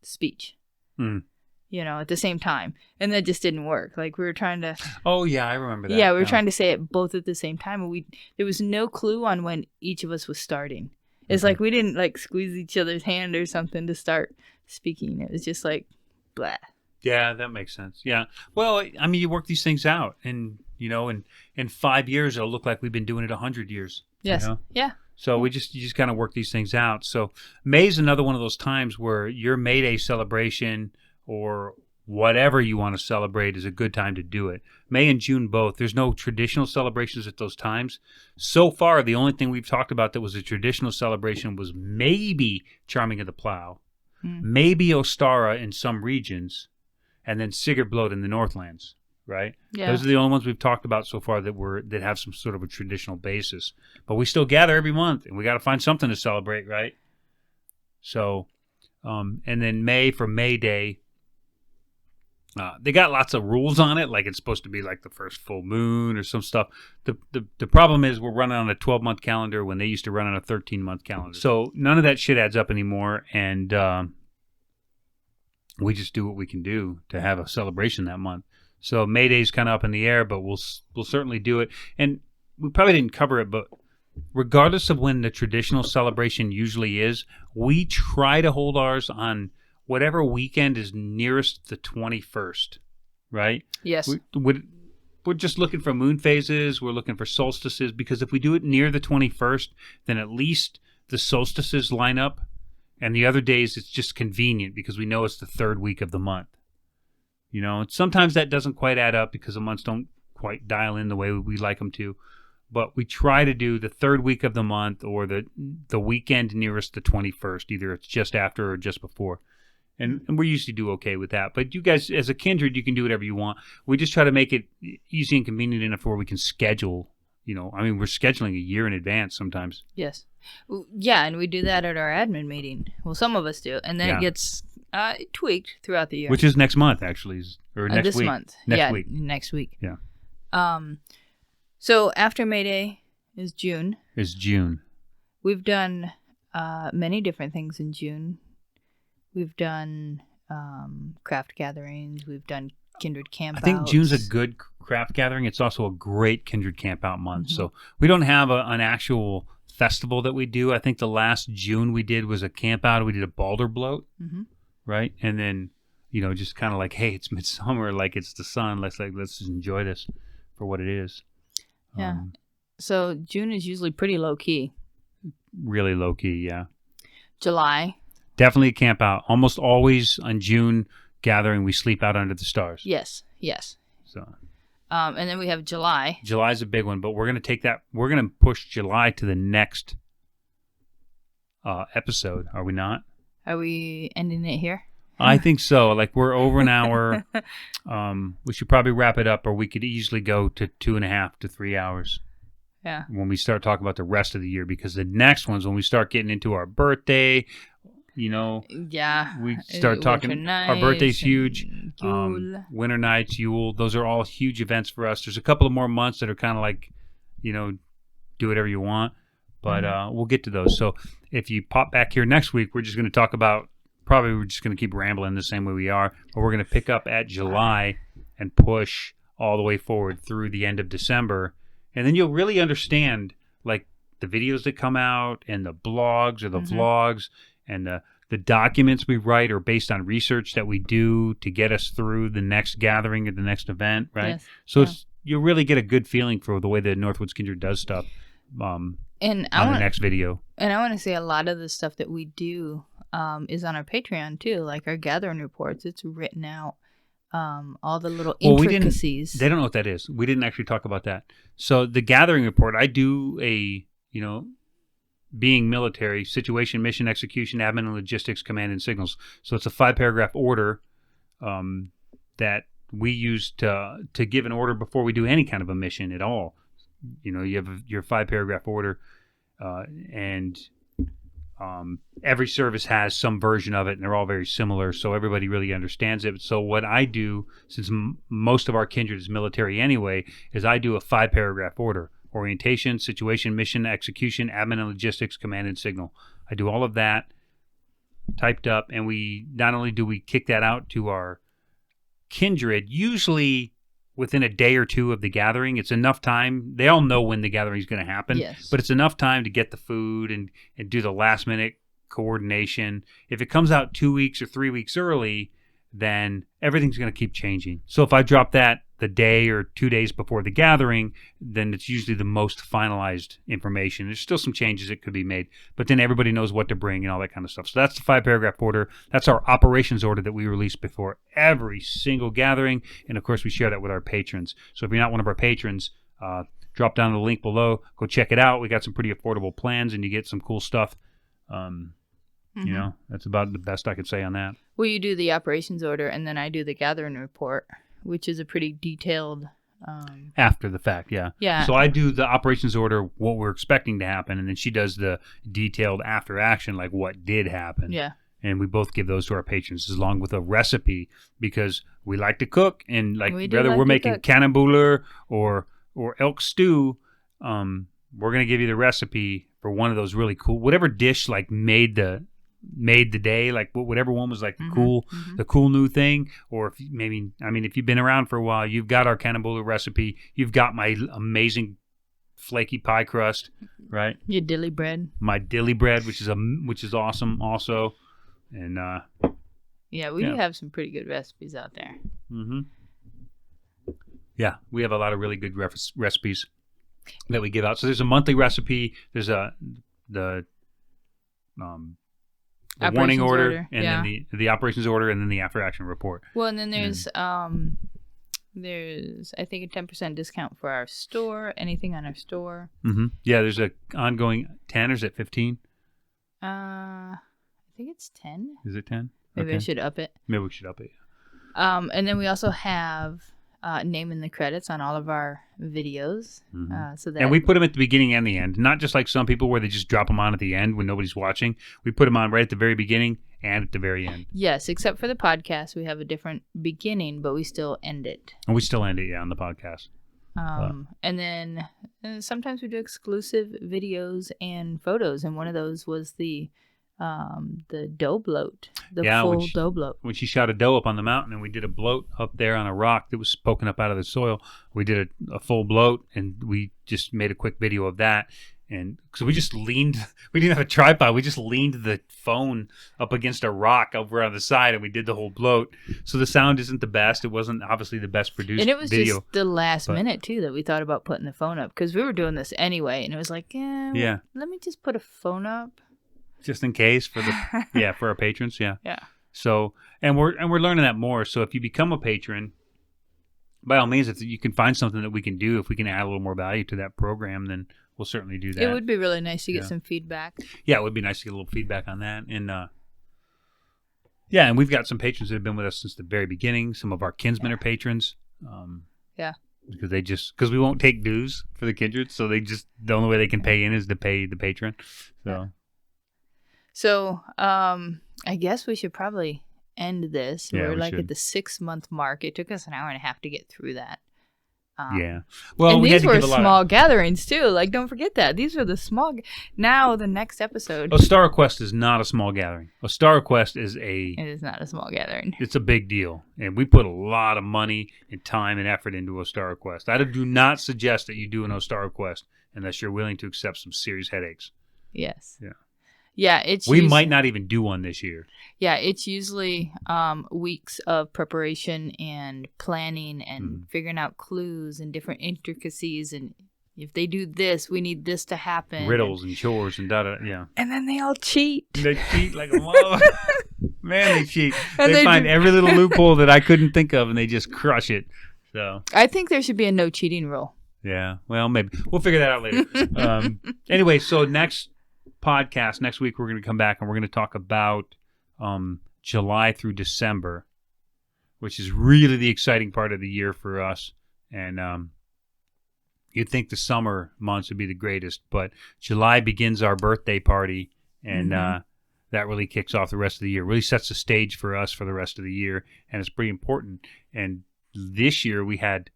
speech. At the same time. And that just didn't work. Like, we were trying to... Oh, yeah, I remember that. Yeah, we were trying to say it both at the same time. And there was no clue on when each of us was starting. It's like we didn't, like, squeeze each other's hand or something to start speaking. It was just like, blah. Yeah, that makes sense. Yeah. Well, I mean, you work these things out. And, in 5 years, it'll look like we've been doing it 100 years. Yes. Yeah. So you just kind of work these things out. So May's another one of those times where your May Day celebration or whatever you want to celebrate is a good time to do it. May and June both. There's no traditional celebrations at those times. So far, the only thing we've talked about that was a traditional celebration was maybe Charming of the Plow, maybe Ostara in some regions, and then Sigurdblot in the Northlands, right? Yeah. Those are the only ones we've talked about so far that have some sort of a traditional basis. But we still gather every month, and we got to find something to celebrate, right? So, and then May for May Day, they got lots of rules on it, like it's supposed to be like the first full moon or some stuff. The problem is we're running on a 12-month calendar when they used to run on a 13-month calendar. So none of that shit adds up anymore, and we just do what we can do to have a celebration that month. So May Day's kind of up in the air, but we'll certainly do it. And we probably didn't cover it, but regardless of when the traditional celebration usually is, we try to hold ours on whatever weekend is nearest the 21st, right? Yes. We're just looking for moon phases. We're looking for solstices, because if we do it near the 21st, then at least the solstices line up, and the other days it's just convenient because we know it's the third week of the month. Sometimes that doesn't quite add up because the months don't quite dial in the way we like them to. But we try to do the third week of the month or the weekend nearest the 21st. Either it's just after or just before. And we usually do okay with that. But you guys, as a kindred, you can do whatever you want. We just try to make it easy and convenient enough where we can schedule. We're scheduling a year in advance sometimes. Yes. Yeah, and we do that at our admin meeting. Well, some of us do. And then it gets tweaked throughout the year. Which is next month, actually. Or next this week. Month. Next week. Next week. Yeah. So after May Day is June. We've done many different things in June. We've done craft gatherings. We've done kindred camp outs. I think June's a good craft gathering. It's also a great kindred camp out month. Mm-hmm. So we don't have an actual festival that we do. I think the last June we did was a camp out. We did a boulder bloat, right? And then, just kind of like, hey, it's midsummer, like it's the sun. Let's just enjoy this for what it is. Yeah. So June is usually pretty low key. Really low key, yeah. July. definitely a camp out. Almost always on June gathering, we sleep out under the stars. Yes. So And then we have July. July's a big one, but we're going to take that. We're going to push July to the next episode. Are we not? Are we ending it here? I think so. Like, we're over an hour. We should probably wrap it up, or we could easily go to 2.5 to 3 hours. Yeah. When we start talking about the rest of the year, because the next one's when we start getting into our birthday. Yeah. We start talking. Our birthday's huge. Yule. Winter nights, Yule. Those are all huge events for us. There's a couple of more months that are kind of like, do whatever you want. But we'll get to those. So if you pop back here next week, we're just going to talk about. Probably we're just going to keep rambling the same way we are, but we're going to pick up at July and push all the way forward through the end of December. And then you'll really understand, like, the videos that come out and the blogs or the vlogs and the documents we write are based on research that we do to get us through the next gathering or the next event, right? Yes. So you'll really get a good feeling for the way that Northwoods Kindred does stuff on the next video. And I want to say a lot of the stuff that we do is on our Patreon too, like our gathering reports. It's written out, all the little intricacies. They don't know what that is. We didn't actually talk about that. So the gathering report, I do being military, situation, mission, execution, admin, and logistics, command, and signals. So it's a 5-paragraph order that we use to give an order before we do any kind of a mission at all. You have your 5-paragraph order, and every service has some version of it, and they're all very similar, so everybody really understands it. So what I do, since most of our kindred is military anyway, is I do a 5-paragraph order: orientation, situation, mission, execution, admin and logistics, command and signal. I do all of that typed up, and we not only do we kick that out to our kindred, usually within a day or two of the gathering. It's enough time. They all know when the gathering is going to happen, but it's enough time to get the food and do the last minute coordination. If it comes out 2 weeks or 3 weeks early, then everything's going to keep changing. So if I drop that the day or 2 days before the gathering, then it's usually the most finalized information. There's still some changes that could be made, but then everybody knows what to bring and all that kind of stuff. So that's the 5-paragraph order. That's our operations order that we release before every single gathering. And of course, we share that with our patrons. So if you're not one of our patrons, drop down the link below, go check it out. We got some pretty affordable plans, and you get some cool stuff. That's about the best I could say on that. Well, you do the operations order, and then I do the gathering report, which is a pretty detailed. After the fact, yeah. Yeah. So I do the operations order, what we're expecting to happen, and then she does the detailed after action, like what did happen. Yeah. And we both give those to our patrons, along with a recipe, because we like to cook, and whether we're making cannonbouler or elk stew, we're gonna give you the recipe for one of those really cool, whatever dish made the day, like whatever one was like the cool new thing. Or if you've been around for a while, you've got our cannonbouler recipe. You've got my amazing flaky pie crust, right? Your dilly bread. My dilly bread, which is awesome also. And we do have some pretty good recipes out there. Yeah, we have a lot of really good recipes that we give out. So there's a monthly recipe. There's the warning order, and then the operations order, and then the after action report. Well, and then there's I think a 10% discount for our store. Anything on our store. Yeah, there's a ongoing 10, or is it 15? I think it's 10. Is it 10? Maybe I should up it. Maybe we should up it. And then we also have naming the credits on all of our videos. And we put them at the beginning and the end, not just like some people where they just drop them on at the end when nobody's watching. We put them on right at the very beginning and at the very end. Yes, except for the podcast, we have a different beginning, but we still end it. And we still end it, on the podcast. And then sometimes we do exclusive videos and photos, and one of those was the dough bloat, full dough bloat. When she shot a doe up on the mountain, and we did a bloat up there on a rock that was poking up out of the soil, we did a full bloat, and we just made a quick video of that. And so we just leaned, we didn't have a tripod, we just leaned the phone up against a rock over on the side, and we did the whole bloat. So the sound isn't the best. It wasn't obviously the best produced video. And it was just the last minute, too, that we thought about putting the phone up, because we were doing this anyway, and it was like, let me just put a phone up. just in case for the for our patrons. Yeah. Yeah. So and we're learning that more. So if you become a patron, by all means, if you can find something that we can do, if we can add a little more value to that program, then we'll certainly do that. It would be really nice to get some feedback. Yeah, it would be nice to get a little feedback on that. And and we've got some patrons that have been with us since the very beginning. Some of our kinsmen are patrons. Because we won't take dues for the kindred, so the only way they can pay in is to pay the patron. So I guess we should probably end this. Yeah, We're we like should. at the 6-month mark. It took us an hour and a half to get through that. Well, and we these had to were give a lot small gatherings too. Like, don't forget that these are the small. Now the next episode. Ostara Quest is not a small gathering. Ostara Quest is It is not a small gathering. It's a big deal, and we put a lot of money and time and effort into Ostara Quest. I do not suggest that you do an Ostara Quest unless you're willing to accept some serious headaches. Yes. Yeah. Yeah, we might not even do one this year. Yeah, it's usually weeks of preparation and planning and figuring out clues and different intricacies. And if they do this, we need this to happen. Riddles and chores and da-da, yeah. And then they all cheat. They cheat like a mother. Man, they cheat. And They find every little loophole that I couldn't think of, and they just crush it. So I think there should be a no cheating rule. Yeah, well, maybe. We'll figure that out later. Anyway, so next week we're going to come back and we're going to talk about July through December, which is really the exciting part of the year for us. And you'd think the summer months would be the greatest, but July begins our birthday party, and that really kicks off the rest of the year. Really sets the stage for us for the rest of the year, and it's pretty important. And this year we had,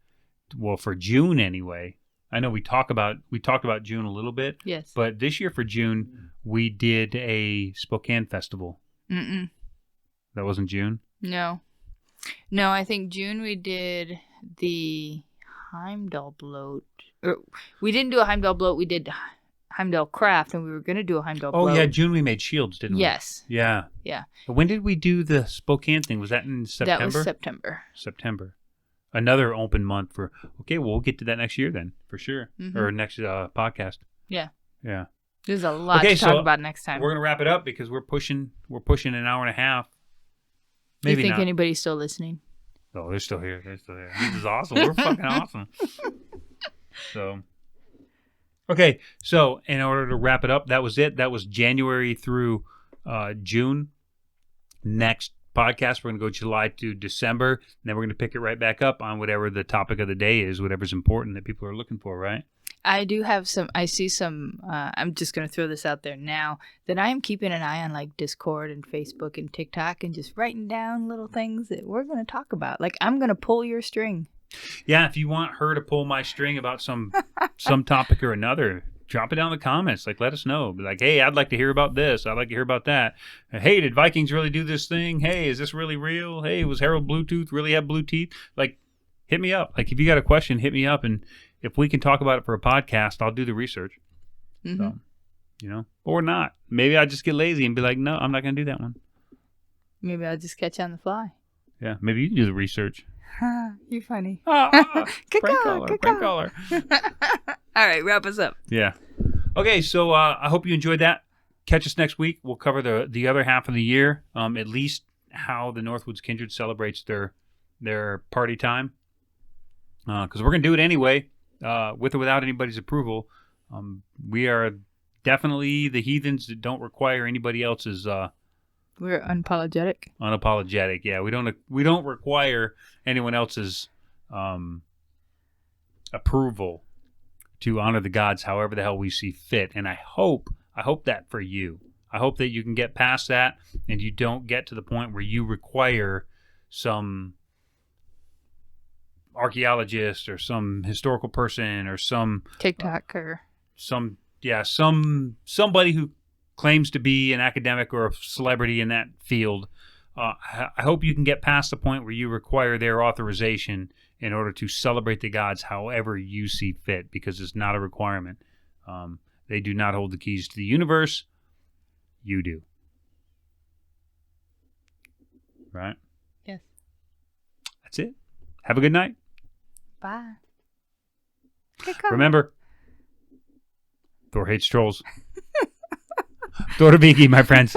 well, for June anyway. I know we talked about June a little bit. Yes. But this year for June, we did a Spokane festival. Mm-mm. That wasn't June? No. No, I think June we did the Heimdall bloat. Or, we didn't do a Heimdall bloat. We did Heimdall craft, and we were going to do a Heimdall bloat. Oh, yeah, June we made shields, didn't we? Yes. Yeah. Yeah. When did we do the Spokane thing? Was that in September? That was September. September. Another open month for, okay, well, we'll get to that next year then, for sure. Or next podcast. Yeah. Yeah. There's a lot to talk about next time. We're going to wrap it up because we're pushing an hour and a half. Maybe you think not. anybody's still listening? Oh, they're still here. This is awesome. We're fucking awesome. So, okay. So, in order to wrap it up, that was it. That was January through June. Next podcast, we're going to go July to December, and then we're going to pick it right back up on whatever the topic of the day is, whatever's important that people are looking for, right? I do have I see some, I'm just going to throw this out there now, that I am keeping an eye on like Discord and Facebook and TikTok and just writing down little things that we're going to talk about. Like, I'm going to pull your string. Yeah, if you want her to pull my string about some topic or another, drop it down in the comments. Like, let us know. Be like, hey, I'd like to hear about this. I'd like to hear about that. Hey, did Vikings really do this thing? Hey, is this really real? Hey, was Harold Bluetooth really have blue teeth? Like, hit me up. Like, if you got a question, hit me up. And if we can talk about it for a podcast, I'll do the research. So, or not. Maybe I'll just get lazy and be like, no, I'm not going to do that one. Maybe I'll just catch you on the fly. Yeah, maybe you can do the research. You're funny. Prank caller. All right, wrap us up. Yeah. Okay, so I hope you enjoyed that. Catch us next week. We'll cover the other half of the year, at least how the Northwoods Kindred celebrates their party time. Because we're going to do it anyway, with or without anybody's approval. We are definitely the heathens that don't require anybody else's... We're unapologetic. Unapologetic, yeah. We don't require anyone else's approval to honor the gods however the hell we see fit. And I hope that for you. I hope that you can get past that and you don't get to the point where you require some archaeologist or some historical person or some TikTok or somebody who claims to be an academic or a celebrity in that field. I hope you can get past the point where you require their authorization in order to celebrate the gods however you see fit, because it's not a requirement. They do not hold the keys to the universe. You do. Right? Yes. That's it. Have a good night. Bye. Remember, Thor hates trolls. Þórr viki, my friends.